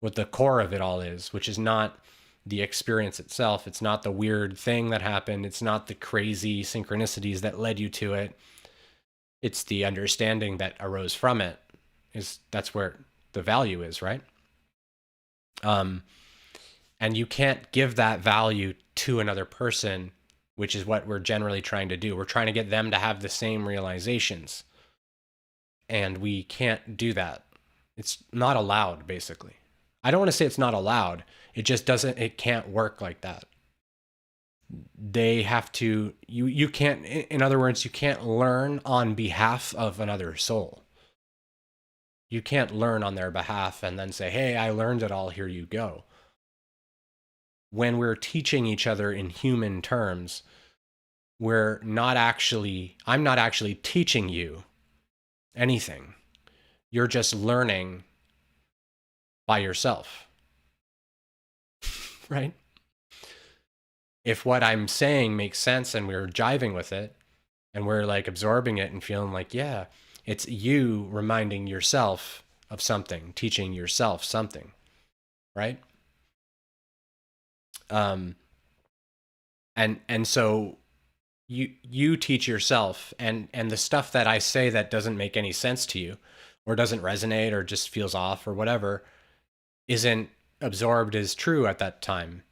the core of it all is, which is not the experience itself. It's not the weird thing that happened. It's not the crazy synchronicities that led you to it. It's the understanding that arose from it. That's where the value is, right? And you can't give that value to another person, which is what we're generally trying to do. We're trying to get them to have the same realizations. And we can't do that. It's not allowed, basically. I don't want to say it's not allowed. It can't work like that. They have to, you can't, in other words, you can't learn on behalf of another soul. You can't learn on their behalf and then say, hey, I learned it all, here you go. When we're teaching each other in human terms, I'm not actually teaching you anything. You're just learning by yourself, right? If what I'm saying makes sense and we're jiving with it and we're like absorbing it and feeling like, yeah, it's you reminding yourself of something, teaching yourself something, right? And so you teach yourself, and the stuff that I say that doesn't make any sense to you or doesn't resonate or just feels off or whatever isn't absorbed as true at that time.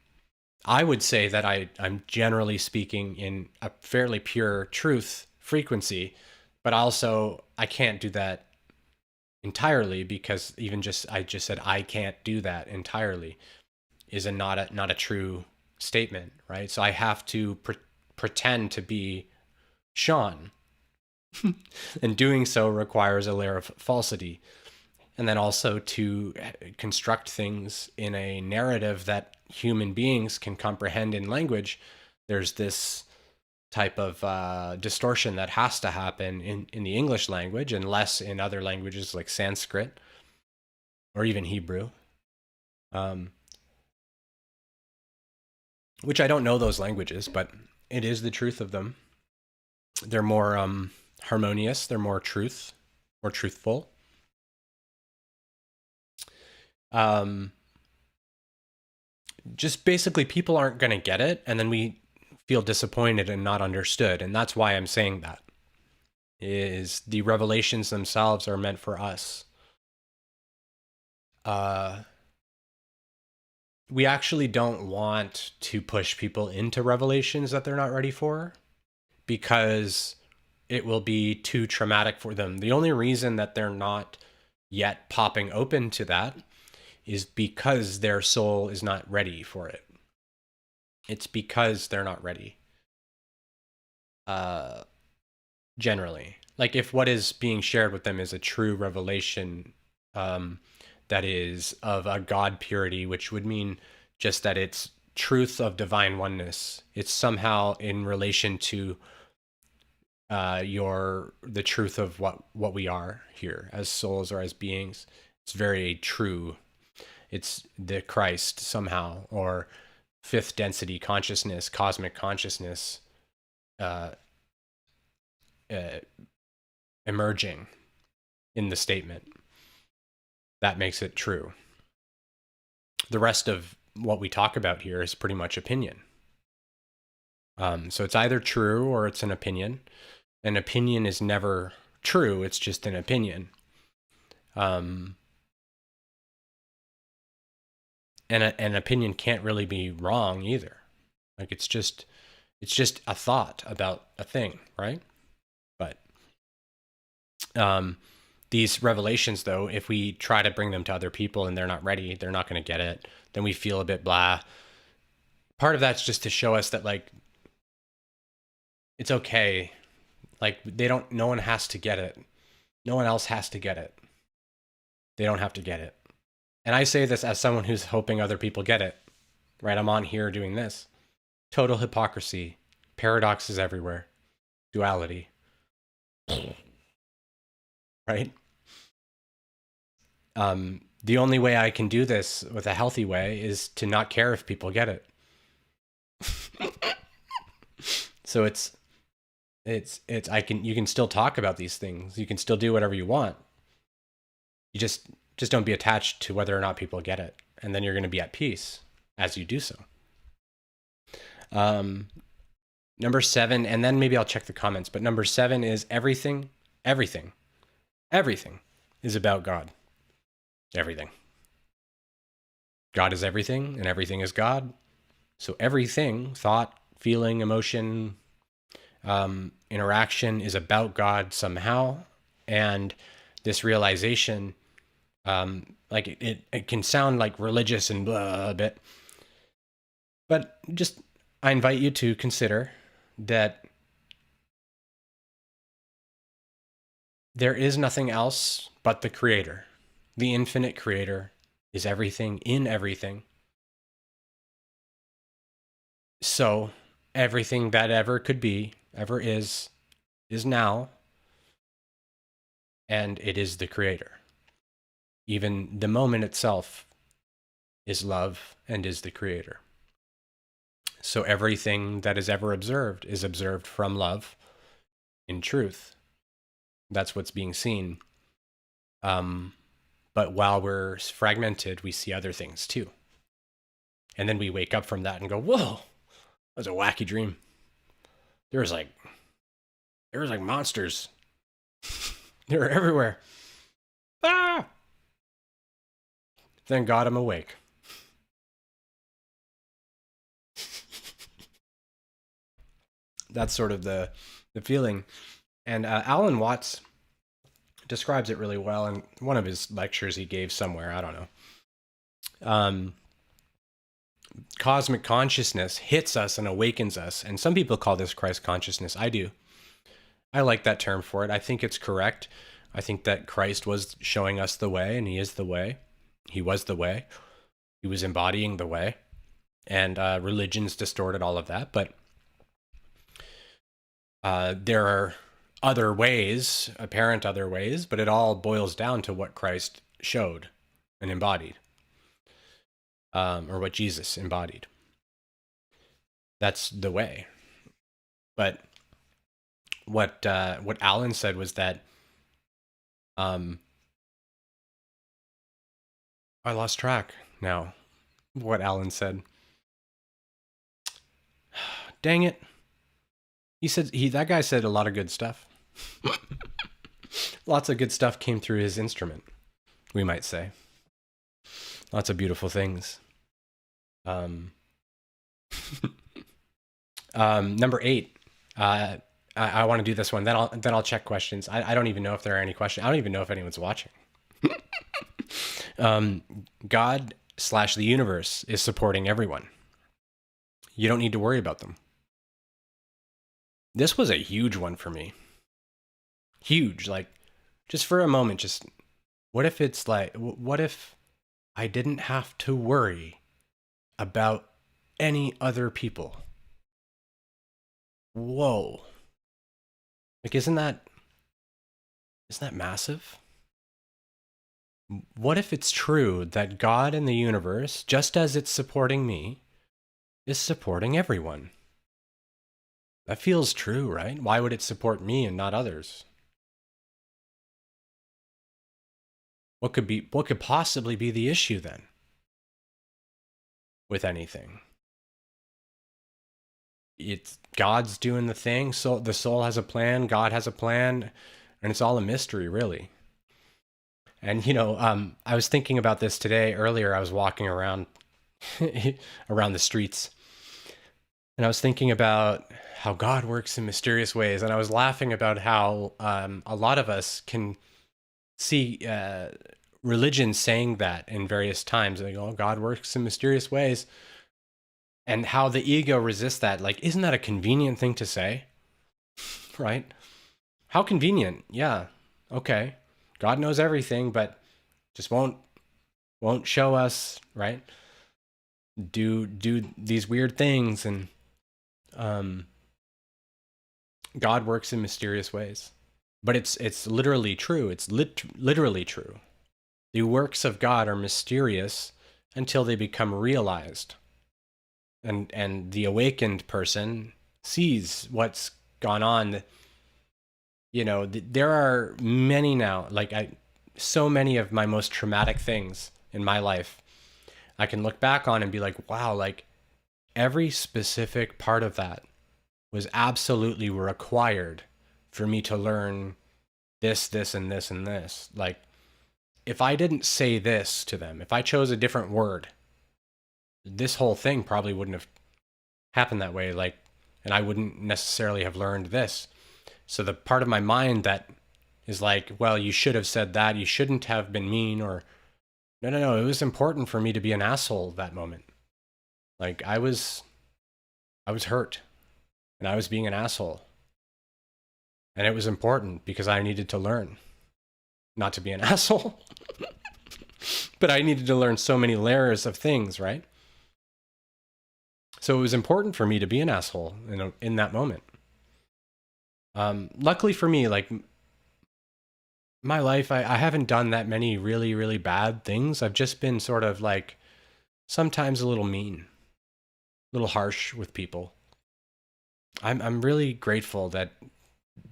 I would say that I'm generally speaking in a fairly pure truth frequency, but also I can't do that entirely, because I just said I can't do that entirely is not a true statement, right? So I have to pretend to be Sean, and doing so requires a layer of falsity. And then also to construct things in a narrative that human beings can comprehend in language, there's this type of distortion that has to happen in the English language, and less in other languages like Sanskrit or even Hebrew, which I don't know those languages, but it is the truth of them. They're more harmonious. They're more truthful. Just basically people aren't going to get it, and then we feel disappointed and not understood. And that's why I'm saying that is the revelations themselves are meant for us. We actually don't want to push people into revelations that they're not ready for, because it will be too traumatic for them. The only reason that they're not yet popping open to that is because their soul is not ready for it. It's because they're not ready. Generally, like if what is being shared with them is a true revelation, that is of a God purity, which would mean just that it's truth of divine oneness. It's somehow in relation to the truth of what we are here as souls or as beings. It's very true. It's the Christ somehow, or fifth density consciousness, cosmic consciousness, emerging in the statement. That makes it true. The rest of what we talk about here is pretty much opinion. So it's either true or it's an opinion. An opinion is never true. It's just an opinion. And an opinion can't really be wrong either. Like it's just a thought about a thing, right? But these revelations, though, if we try to bring them to other people and they're not ready, they're not going to get it, then we feel a bit blah. Part of that's just to show us that, like, it's okay. Like, no one has to get it. No one else has to get it. They don't have to get it. And I say this as someone who's hoping other people get it, right? I'm on here doing this. Total hypocrisy. Paradoxes everywhere. Duality. Right? The only way I can do this with a healthy way is to not care if people get it. So you can still talk about these things. You can still do whatever you want. You just don't be attached to whether or not people get it. And then you're going to be at peace as you do so. Number 7, and then maybe I'll check the comments, but number 7 is everything is about God. Everything. God is everything, and everything is God. So everything, thought, feeling, emotion, interaction is about God somehow. And this realization, like it can sound like religious and blah a bit, but just I invite you to consider that there is nothing else but the Creator. The infinite Creator is everything in everything. So everything that ever could be, ever is now, and it is the Creator. Even the moment itself is love and is the Creator. So everything that is ever observed is observed from love in truth. That's what's being seen. But while we're fragmented, we see other things too. And then we wake up from that and go, whoa, that was a wacky dream. There was like monsters. They were everywhere. Ah! Thank God I'm awake. That's sort of the feeling. And Alan Watts describes it really well in one of his lectures he gave somewhere. I don't know. Cosmic consciousness hits us and awakens us. And some people call this Christ consciousness. I do. I like that term for it. I think it's correct. I think that Christ was showing us the way, and he is the way. He was the way. He was embodying the way. And religions distorted all of that. But there are other ways, apparent other ways, but it all boils down to what Christ showed and embodied, or what Jesus embodied. That's the way. But what Alan said was that I lost track now. What Alan said. Dang it. That guy said a lot of good stuff. Lots of good stuff came through his instrument, we might say. Lots of beautiful things. Number 8. I want to do this one. Then I'll check questions. I don't even know if there are any questions. I don't even know if anyone's watching. God / the universe is supporting everyone. You don't need to worry about them. This was a huge one for me. Huge. Like, just for a moment, just what if I didn't have to worry about any other people. Whoa. Like, isn't that massive? What if it's true that God in the universe, just as it's supporting me, is supporting everyone? That feels true, right? Why would it support me and not others? What could possibly be the issue then with anything? It's God's doing the thing, so the soul has a plan, God has a plan, and it's all a mystery, really. And I was thinking about this today. Earlier, I was walking around around the streets, and I was thinking about how God works in mysterious ways, and I was laughing about how a lot of us can see religion saying that in various times. They go, "Oh, God works in mysterious ways," and how the ego resists that. Like, isn't that a convenient thing to say? Right? How convenient. Yeah. Okay. God knows everything, but just won't show us, right? Do these weird things, and God works in mysterious ways. But it's literally true. It's literally true. The works of God are mysterious until they become realized. And the awakened person sees what's gone on. There are many now, so many of my most traumatic things in my life, I can look back on and be like, wow, like every specific part of that was absolutely required for me to learn this, and this, and this. Like, if I didn't say this to them, if I chose a different word, this whole thing probably wouldn't have happened that way. Like, and I wouldn't necessarily have learned this. So the part of my mind that is like, well, you should have said that, you shouldn't have been mean, or no, it was important for me to be an asshole that moment. Like, I was hurt, and I was being an asshole. And it was important because I needed to learn not to be an asshole. But I needed to learn so many layers of things, right? So it was important for me to be an asshole in that moment. Luckily for me, like, my life, I haven't done that many really, really bad things. I've just been sort of like sometimes a little mean, a little harsh with people. I'm really grateful that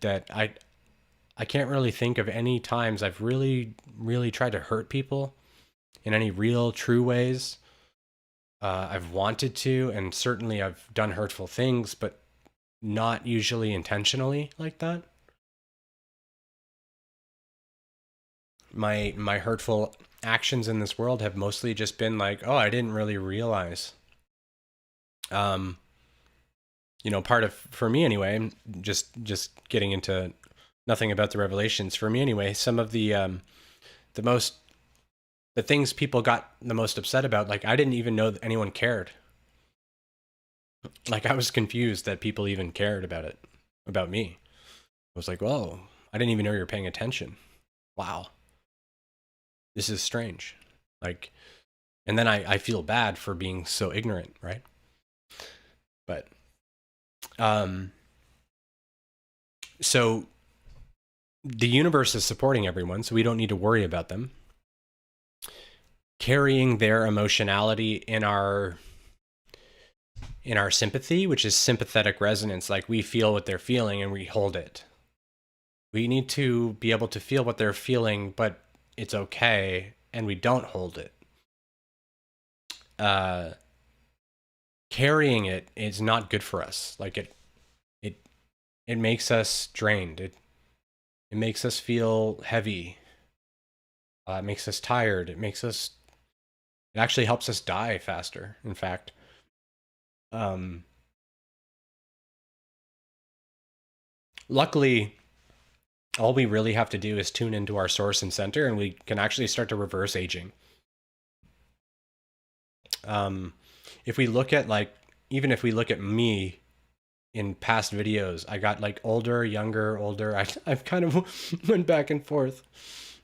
I can't really think of any times I've really, really tried to hurt people in any real, true ways. I've wanted to, and certainly I've done hurtful things, but not usually intentionally like that. My hurtful actions in this world have mostly just been like, oh, I didn't really realize. Part of, for me anyway, just getting into nothing about the revelations, for me anyway, some of the things people got the most upset about, like, I didn't even know that anyone cared. Like, I was confused that people even cared about me. I was like, whoa, I didn't even know you were paying attention. Wow. This is strange. Like, and then I feel bad for being so ignorant, right? But, so the universe is supporting everyone, so we don't need to worry about them carrying their emotionality in our sympathy, which is sympathetic resonance. Like, we feel what they're feeling and we hold it. We need to be able to feel what they're feeling, but it's okay, and we don't hold it. Carrying it is not good for us. Like, it makes us drained. It makes us feel heavy. It makes us tired. It actually helps us die faster, in fact. Luckily, all we really have to do is tune into our source and center, and we can actually start to reverse aging. If we look at, like, even if we look at me in past videos, I got like older, younger, older. I've kind of went back and forth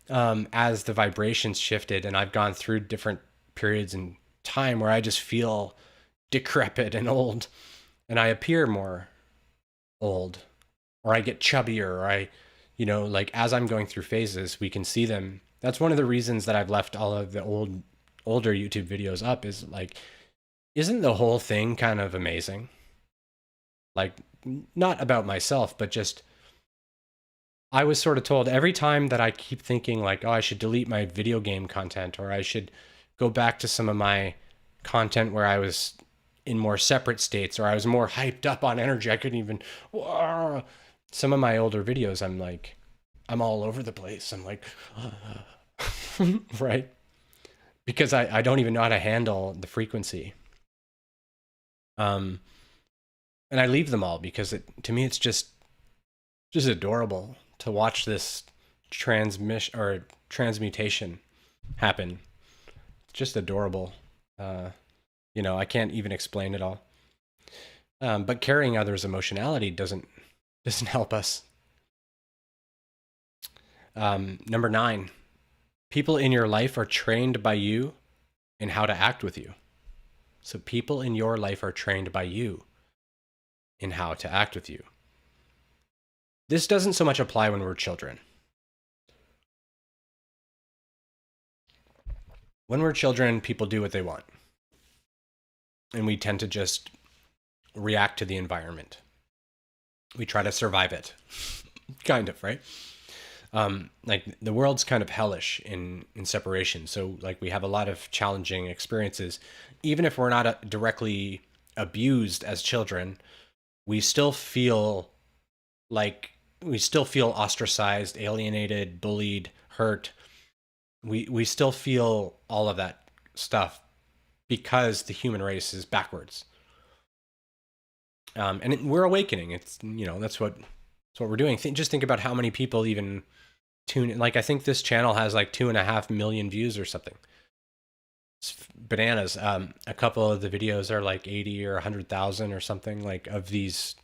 as the vibrations shifted, and I've gone through different periods in time where I just feel decrepit and old, and I appear more old, or I get chubbier, or I, like as I'm going through phases, we can see them. That's one of the reasons that I've left all of the older YouTube videos up, is like, isn't the whole thing kind of amazing? Like, not about myself, but just, I was sort of told every time that I keep thinking like, oh, I should delete my video game content, or I should go back to some of my content where I was in more separate states, or I was more hyped up on energy. I couldn't even, some of my older videos, I'm like, I'm all over the place. I'm like, right? Because I don't even know how to handle the frequency. And I leave them all because to me, it's just adorable to watch this transmutation happen. It's just adorable. I can't even explain it all. But carrying others' emotionality doesn't help us. Number 9, people in your life are trained by you in how to act with you. So people in your life are trained by you in how to act with you. This doesn't so much apply when we're children. When we're children, people do what they want. And we tend to just react to the environment. We try to survive it. Kind of, right? Like the world's kind of hellish in separation. So like we have a lot of challenging experiences. Even if we're not directly abused as children, we still feel ostracized, alienated, bullied, hurt. We still feel all of that stuff because the human race is backwards. And we're awakening. It's, that's what we're doing. Just think about how many people even tune in. Like, I think this channel has like 2.5 million views or something. It's bananas. A couple of the videos are like 80 or 100,000 or something, like, of these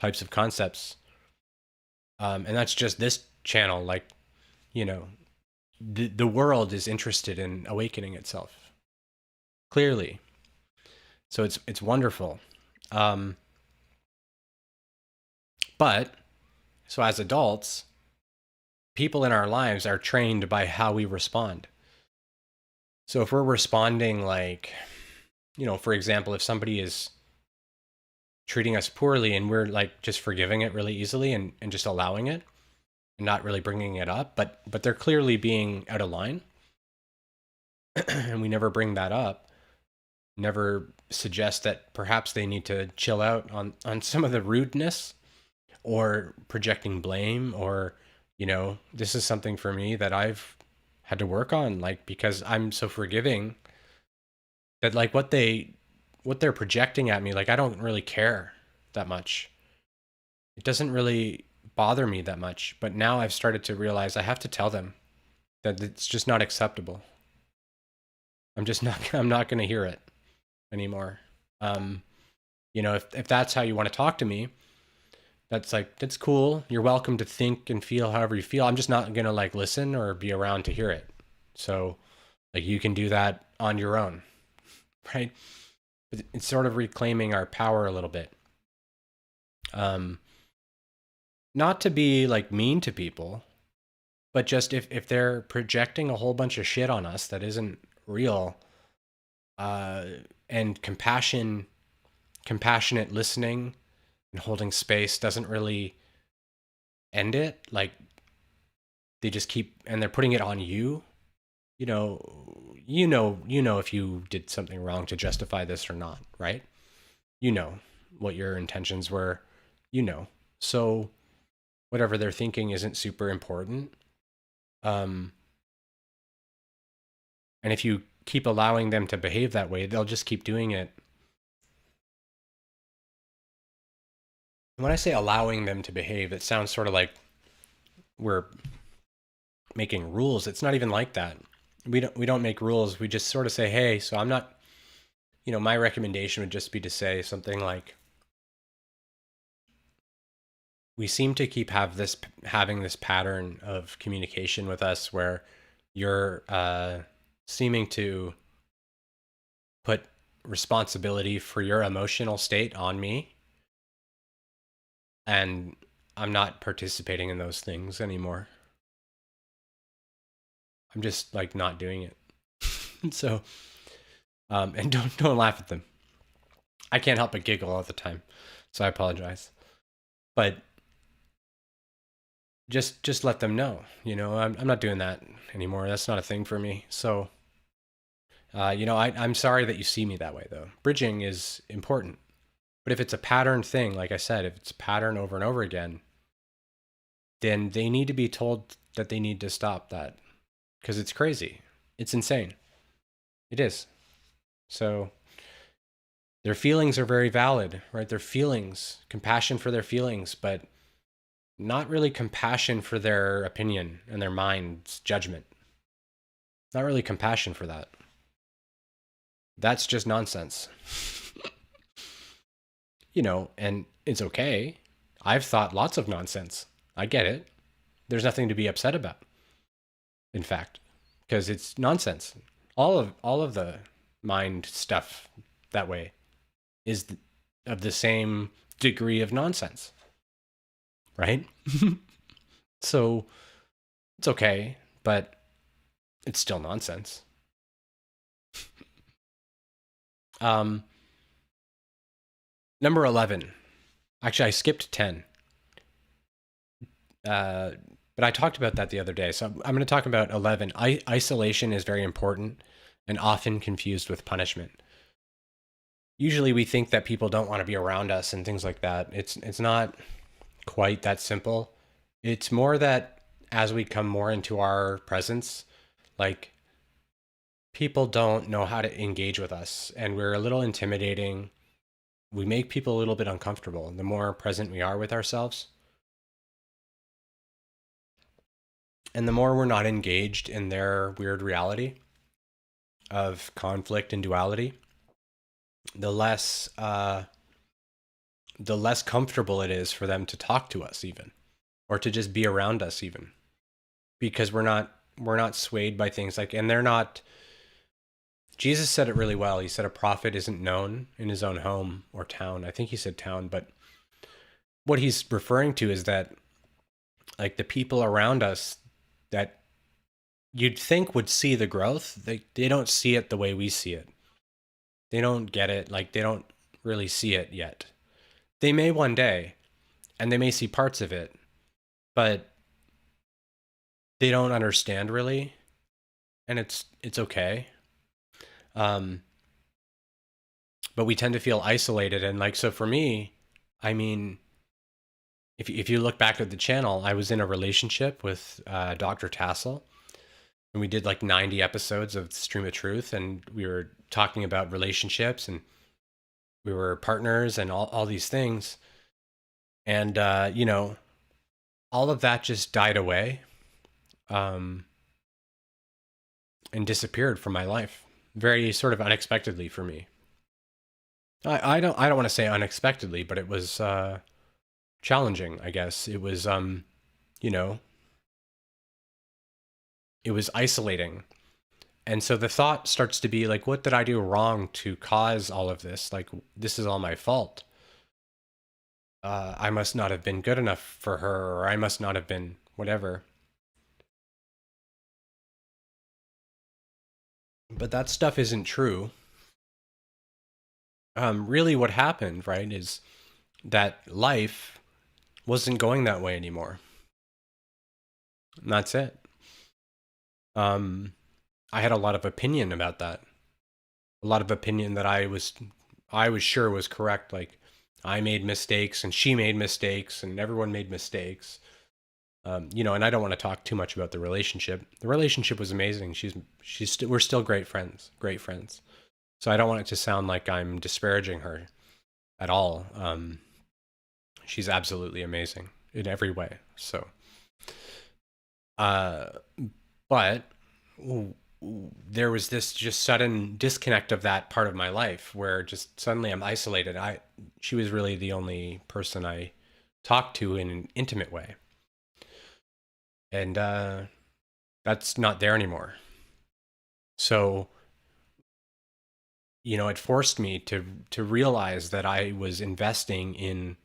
types of concepts. And that's just this channel. Like, the world is interested in awakening itself, clearly. So it's wonderful. But so as adults, people in our lives are trained by how we respond. So if we're responding like, for example, if somebody is treating us poorly and we're like just forgiving it really easily and just allowing it and not really bringing it up, but they're clearly being out of line, and we never bring that up, never suggest that perhaps they need to chill out on some of the rudeness or projecting blame, or, this is something for me that I've had to work on, like, because I'm so forgiving that, like, what they're projecting at me, like, I don't really care that much. It doesn't really bother me that much, but now I've started to realize I have to tell them that it's just not acceptable. I'm not going to hear it anymore. If that's how you want to talk to me, that's cool. You're welcome to think and feel however you feel. I'm just not going to like listen or be around to hear it. So like you can do that on your own, right? But it's sort of reclaiming our power a little bit. Not to be like mean to people, but just if they're projecting a whole bunch of shit on us that isn't real, and compassionate listening and holding space doesn't really end it. Like they just keep, and they're putting it on you. If you did something wrong to justify this or not, right? What your intentions were, so whatever they're thinking isn't super important. And if you keep allowing them to behave that way, they'll just keep doing it. When I say allowing them to behave, it sounds sort of like we're making rules. It's not even like that. We don't make rules. We just sort of say, hey, so I'm not, my recommendation would just be to say something like, we seem to keep having this pattern of communication with us where you're seeming to put responsibility for your emotional state on me. And I'm not participating in those things anymore. I'm just like not doing it. So, and don't laugh at them. I can't help but giggle all the time, so I apologize. But just let them know, I'm not doing that anymore. That's not a thing for me. So, I'm sorry that you see me that way, though. Bridging is important. But if it's a pattern thing, like I said, if it's a pattern over and over again, then they need to be told that they need to stop that, because it's crazy. It's insane. It is. So their feelings are very valid, right? Their feelings, compassion for their feelings, but not really compassion for their opinion and their mind's judgment. Not really compassion for that. That's just nonsense. And it's okay. I've thought lots of nonsense. I get it. There's nothing to be upset about, in fact, because it's nonsense. All of the mind stuff that way is of the same degree of nonsense, right? So it's okay, but it's still nonsense. Number 11. Actually, I skipped 10. But I talked about that the other day. So I'm going to talk about 11. Isolation is very important and often confused with punishment. Usually we think that people don't want to be around us and things like that. It's not quite that simple. It's more that as we come more into our presence, like, people don't know how to engage with us, and we're a little intimidating. We make people a little bit uncomfortable the more present we are with ourselves. And the more we're not engaged in their weird reality of conflict and duality, the less comfortable it is for them to talk to us, even, or to just be around us, even, because we're not swayed by things like, and they're not. Jesus said it really well. He said a prophet isn't known in his own home or town. I think he said town, but what he's referring to is that, like, the people around us that you'd think would see the growth, they don't see it the way we see it. They don't get it. Like, they don't really see it yet. They may one day, and they may see parts of it, but they don't understand really, and it's okay. But we tend to feel isolated, and like, so for me, I mean, if you look back at the channel, I was in a relationship with Dr. Tassel, and we did like 90 episodes of Stream of Truth, and we were talking about relationships, and we were partners and all these things. And, all of that just died away and disappeared from my life very sort of unexpectedly for me. I don't want to say unexpectedly, but it was challenging, I guess. It was, it was isolating. And so the thought starts to be like, what did I do wrong to cause all of this? Like, this is all my fault. I must not have been good enough for her, or I must not have been whatever. But that stuff isn't true. Really what happened, right, is that life wasn't going that way anymore. And that's it. I had a lot of opinion about that. A lot of opinion that I was sure was correct. Like, I made mistakes and she made mistakes and everyone made mistakes. And I don't want to talk too much about the relationship. The relationship was amazing. We're still great friends. So I don't want it to sound like I'm disparaging her at all. She's absolutely amazing in every way. So, but there was this just sudden disconnect of that part of my life where just suddenly I'm isolated. She was really the only person I talked to in an intimate way. And that's not there anymore. So it forced me to realize that I was investing in,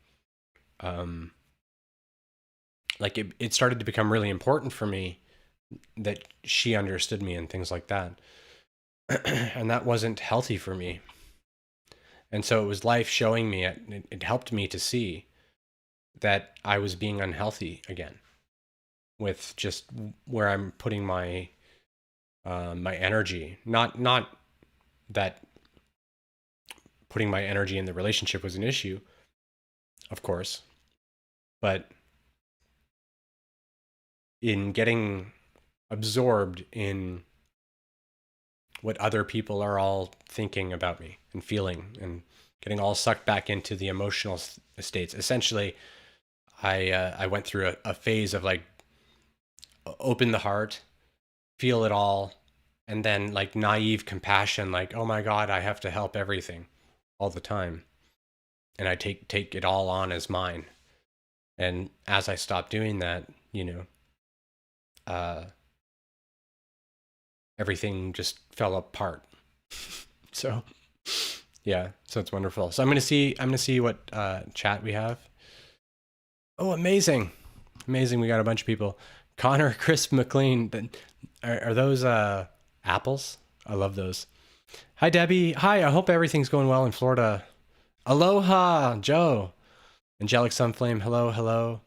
like it started to become really important for me that she understood me and things like that. And that wasn't healthy for me. And so it was life showing me it helped me to see that I was being unhealthy again with just where I'm putting my my energy. Not that putting my energy in the relationship was an issue, of course, but in getting absorbed in what other people are all thinking about me and feeling, and getting all sucked back into the emotional states. Essentially, I went through a phase of like open the heart, feel it all, and then like naive compassion, like, oh my God, I have to help everything all the time. And I take it all on as mine. And as I stopped doing that, everything just fell apart. So yeah, so it's wonderful. So I'm gonna see what chat we have. Oh, amazing. We got a bunch of people. Connor, Chris McLean. Are those apples? I love those. Hi, Debbie. Hi, I hope everything's going well in Florida. Aloha, Joe. Angelic Sunflame, hello.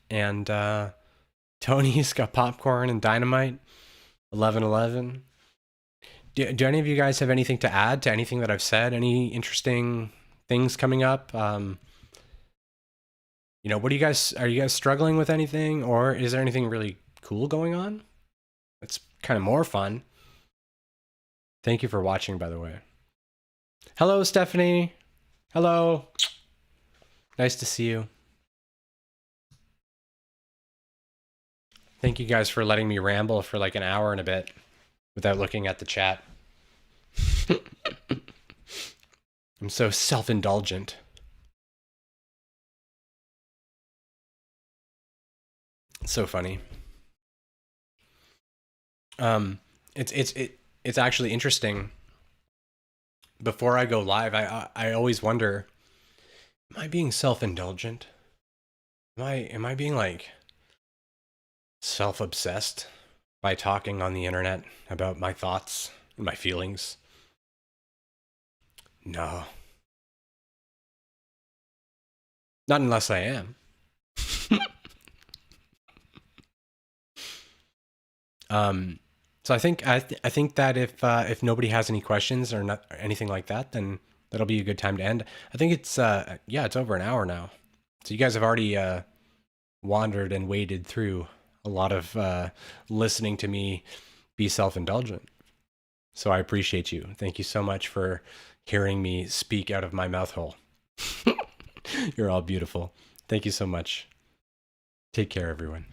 And Tony's got popcorn and dynamite. 1111. Do any of you guys have anything to add to anything that I've said? Any interesting things coming up? What are you guys struggling with anything, or is there anything really cool going on? It's kind of more fun. Thank you for watching, by the way. Hello, Stephanie. Hello. Nice to see you. Thank you guys for letting me ramble for like an hour and a bit without looking at the chat. I'm so self-indulgent. It's so funny. It's actually interesting. Before I go live, I always wonder, am I being self-indulgent? Am I being like self-obsessed by talking on the internet about my thoughts and my feelings? No. Not unless I am. So I think that if nobody has any questions or not or anything like that, then that'll be a good time to end. I think it's it's over an hour now. So you guys have already wandered and waded through a lot of listening to me be self-indulgent. So I appreciate you. Thank you so much for hearing me speak out of my mouth hole. You're all beautiful. Thank you so much. Take care, everyone.